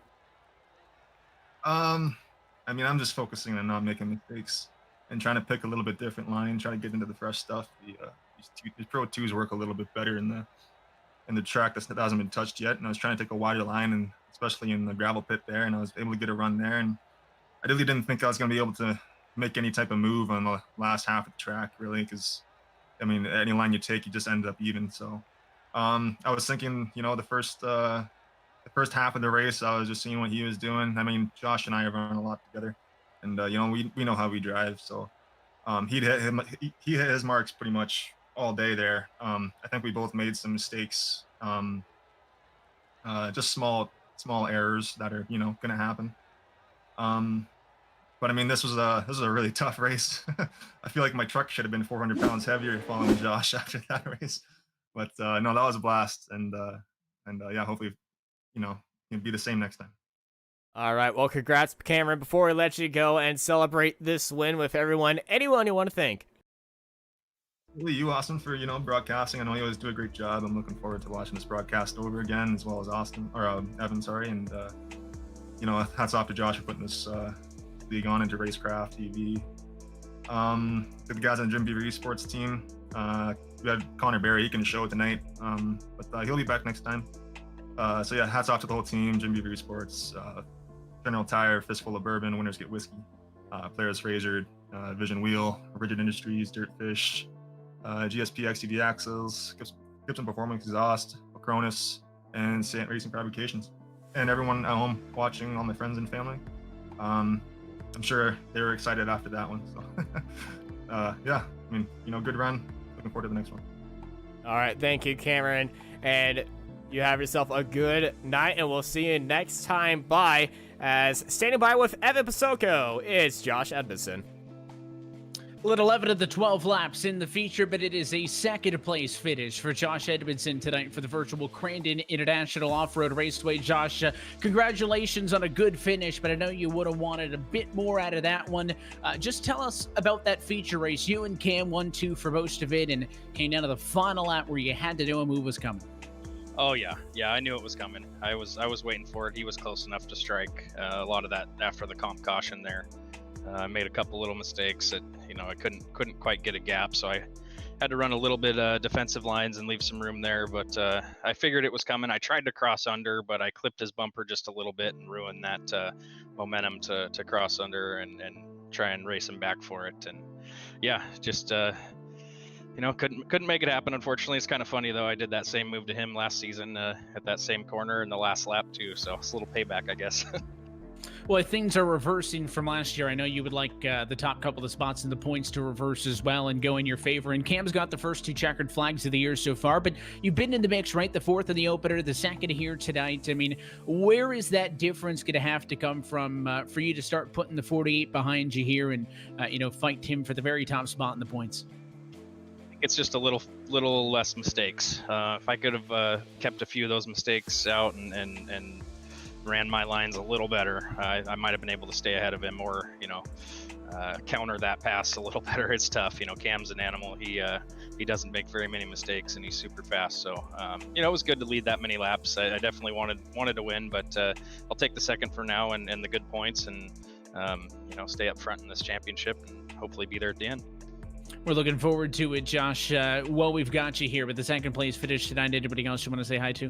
I mean, I'm just focusing on not making mistakes and trying to pick a little bit different line, trying to get into the fresh stuff. These Pro 2s work a little bit better in the track that hasn't been touched yet, and I was trying to take a wider line, and especially in the gravel pit there, and I was able to get a run there, and I really didn't think I was going to be able to make any type of move on the last half of the track, really, because I mean, any line you take, you just end up even. So I was thinking, you know, the first half of the race, I was just seeing what he was doing. I mean, Josh and I have run a lot together, and you know, we know how we drive, so he hit his marks pretty much all day there. I think we both made some mistakes, just small errors that are, you know, going to happen. But I mean, this was a really tough race. I feel like my truck should have been 400 pounds heavier following Josh after that race. But no, that was a blast, and yeah, hopefully, you know, it'll be the same next time. All right, well, congrats, Cameron. Before we let you go and celebrate this win with everyone, anyone you want to thank? Really, you, Austin, for, you know, broadcasting. I know you always do a great job. I'm looking forward to watching this broadcast over again, as well as Evan, sorry. And hats off to Josh for putting this league on into Racecraft TV. The guys on the Jim Beaver Esports team. We had Connor Barry. He can show it tonight, but he'll be back next time. So yeah, hats off to the whole team. Jim Beaver Esports, General Tire, Fistful of Bourbon, Winners Get Whiskey, Players Razor, Vision Wheel, Rigid Industries, Dirtfish, GSP XTV Axles, Gibson Performance Exhaust, Acronis, and Sant Racing Fabrications. And everyone at home watching, all my friends and family. I'm sure they were excited after that one. So yeah, I mean, good run. Looking forward to the next one. All right, thank you, Cameron. And you have yourself a good night, and we'll see you next time. Bye. As standing by with Evan Pasoko is Josh Edmondson. Well, at 11 of the 12 laps in the feature, but it is a second place finish for Josh Edmondson tonight for the virtual Crandon International Off-Road Raceway. Josh, congratulations on a good finish, but I know you would have wanted a bit more out of that one. Just tell us about that feature race. You and Cam 1-2 for most of it, and came down to the final lap where you had to know a move was coming. Oh yeah, I knew it was coming. I was waiting for it. He was close enough to strike. A lot of that after the comp caution there. I made a couple little mistakes that I couldn't quite get a gap, so I had to run a little bit defensive lines and leave some room there. But I figured it was coming. I tried to cross under, but I clipped his bumper just a little bit and ruined that momentum to cross under and try and race him back for it. And yeah, just couldn't make it happen. Unfortunately, it's kind of funny though. I did that same move to him last season at that same corner in the last lap too. So it's a little payback, I guess. Well, things are reversing from last year. I know you would like the top couple of spots in the points to reverse as well and go in your favor. And Cam's got the first 2 checkered flags of the year so far, but you've been in the mix, right? The 4th in the opener, the 2nd here tonight. I mean, where is that difference going to have to come from for you to start putting the 48 behind you here and, fight him for the very top spot in the points? It's just a little less mistakes. If I could have kept a few of those mistakes out and ran my lines a little better, I might have been able to stay ahead of him or counter that pass a little better. It's tough. Cam's an animal. He doesn't make very many mistakes and he's super fast. So it was good to lead that many laps. I definitely wanted to win, but I'll take the 2nd for now and the good points and stay up front in this championship and hopefully be there at the end. We're looking forward to it, Josh. Well, we've got you here with the 2nd place finish tonight. Anybody else you want to say hi to?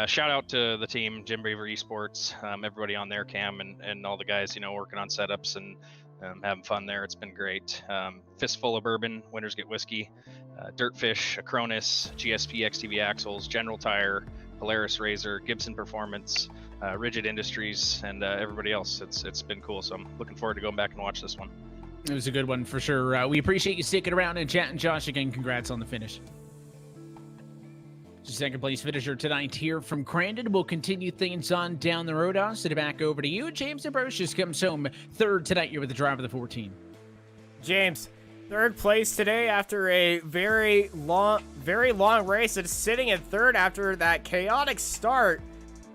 Shout out to the team, Jim Beaver Esports, everybody on there, Cam, and all the guys, working on setups and having fun there. It's been great. Fistful of Bourbon, Winners Get Whiskey, Dirtfish, Acronis, GSP XTV Axles, General Tire, Polaris Razor, Gibson Performance, Rigid Industries, and everybody else. It's been cool, so I'm looking forward to going back and watch this one. It was a good one for sure. We appreciate you sticking around and chatting. Josh, again, congrats on the finish. 2nd place finisher tonight here from Crandon. We'll continue things on down the road. I'll send it back over to you. James Ambrosius comes home 3rd tonight here with the drive of the 14. James, 3rd place today after a very long race. It's sitting in 3rd after that chaotic start.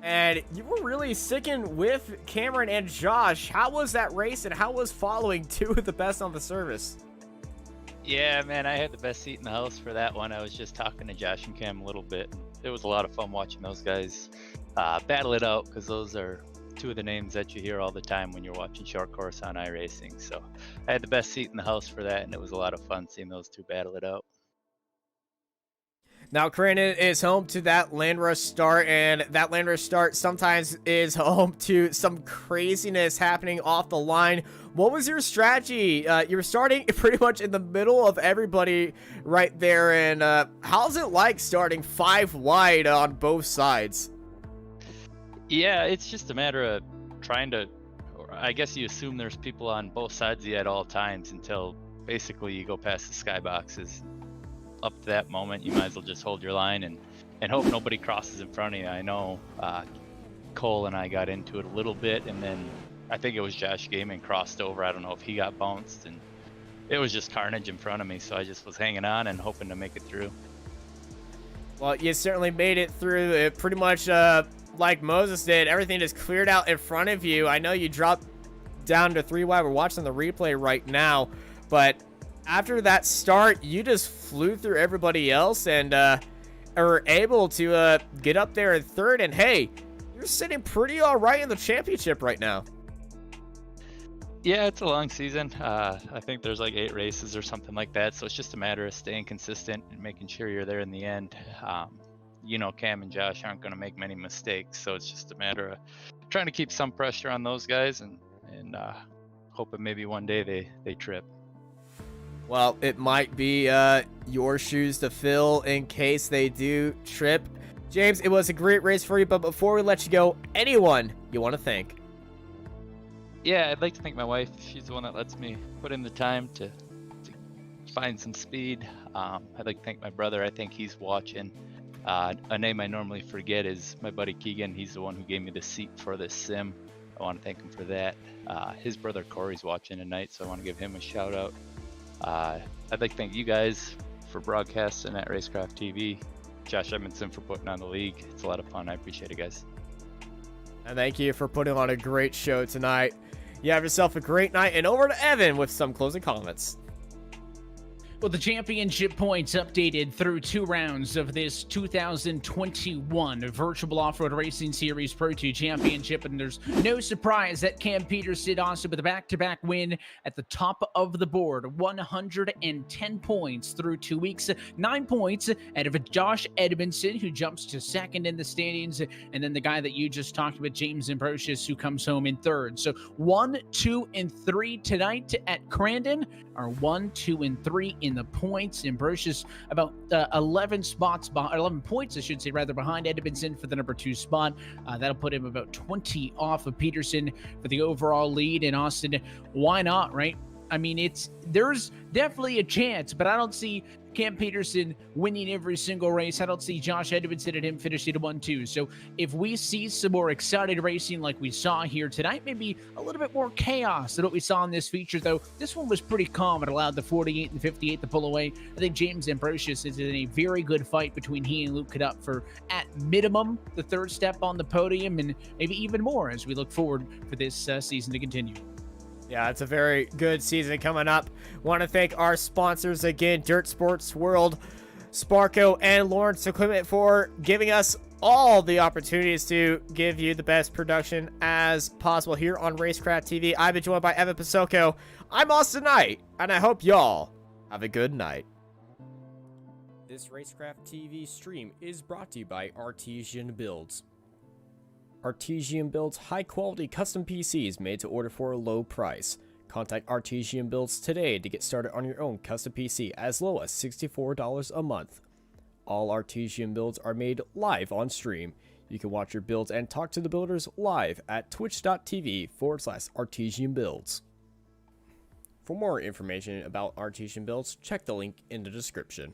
And you were really sticking with Cameron and Josh. How was that race and how was following 2 of the best on the service? Yeah, man, I had the best seat in the house for that one. I was just talking to Josh and Cam a little bit. It was a lot of fun watching those guys battle it out because those are 2 of the names that you hear all the time when you're watching short course on iRacing. So I had the best seat in the house for that, and it was a lot of fun seeing those 2 battle it out. Now, Crandon is home to that land rush start, and that land rush start sometimes is home to some craziness happening off the line. What was your strategy? You were starting pretty much in the middle of everybody right there, and how's it like starting 5 wide on both sides? Yeah, it's just a matter of trying to, I guess you assume there's people on both sides of you at all times until basically you go past the skyboxes. Up to that moment, you might as well just hold your line and hope nobody crosses in front of you. I know Cole and I got into it a little bit, and then I think it was Josh Gaiman crossed over. I don't know if he got bounced, and it was just carnage in front of me, so I just was hanging on and hoping to make it through. Well, you certainly made it through it pretty much like Moses did. Everything just cleared out in front of you. I know you dropped down to 3 wide. We're watching the replay right now, but after that start, you just flew through everybody else and were able to get up there in 3rd. And hey, you're sitting pretty all right in the championship right now. Yeah, it's a long season. I think there's like 8 races or something like that. So it's just a matter of staying consistent and making sure you're there in the end. You know, Cam and Josh aren't going to make many mistakes. So it's just a matter of trying to keep some pressure on those guys and hoping maybe one day they trip. Well, it might be your shoes to fill in case they do trip. James, it was a great race for you, but before we let you go, anyone you want to thank? Yeah, I'd like to thank my wife. She's the one that lets me put in the time to find some speed. I'd like to thank my brother. I think he's watching. A name I normally forget is my buddy Keegan. He's the one who gave me the seat for this sim. I want to thank him for that. His brother Corey's watching tonight, so I want to give him a shout out. I'd like to thank you guys for broadcasting at Racecraft TV. Josh Edmondson for putting on the league. It's a lot of fun. I appreciate it, guys. And thank you for putting on a great show tonight. You have yourself a great night, and over to Evan with some closing comments. Well, the championship points updated through 2 rounds of this 2021 Virtual Off-Road Racing Series Pro 2 Championship, and there's no surprise that Cam Peterson also with a back-to-back win at the top of the board. 110 points through 2 weeks, 9 points out of Josh Edmondson, who jumps to second in the standings, and then the guy that you just talked about, James Ambrosius, who comes home in third. So 1, 2, and 3 tonight at Crandon are 1, 2, and 3 in the points. Ambrosius about 11 points, I should say, rather, behind Edmondson for the number 2 spot. That'll put him about 20 off of Peterson for the overall lead. In Austin, why not, right? I mean, there's definitely a chance, but I don't see Cam Peterson winning every single race. I don't see Josh Edmondson and him finishing at 1-2. So if we see some more excited racing like we saw here tonight, maybe a little bit more chaos than what we saw in this feature, though this one was pretty calm. It allowed the 48 and 58 to pull away. I think James Ambrosius is in a very good fight between he and Luke Cadup for, at minimum, the 3rd step on the podium, and maybe even more as we look forward for this season to continue. Yeah, it's a very good season coming up. Want to thank our sponsors again, Dirt Sports World, Sparco, and Lawrence Equipment for giving us all the opportunities to give you the best production as possible here on Racecraft TV. I've been joined by Evan Pasoko. I'm Austin Knight, and I hope y'all have a good night. This Racecraft TV stream is brought to you by Artesian Builds. Artesian builds high-quality custom PCs made to order for a low price. Contact Artesian Builds today to get started on your own custom PC as low as $64 a month. All Artesian builds are made live on stream. You can watch your builds and talk to the builders live at twitch.tv/Artesian Builds. For more information about Artesian Builds, check the link in the description.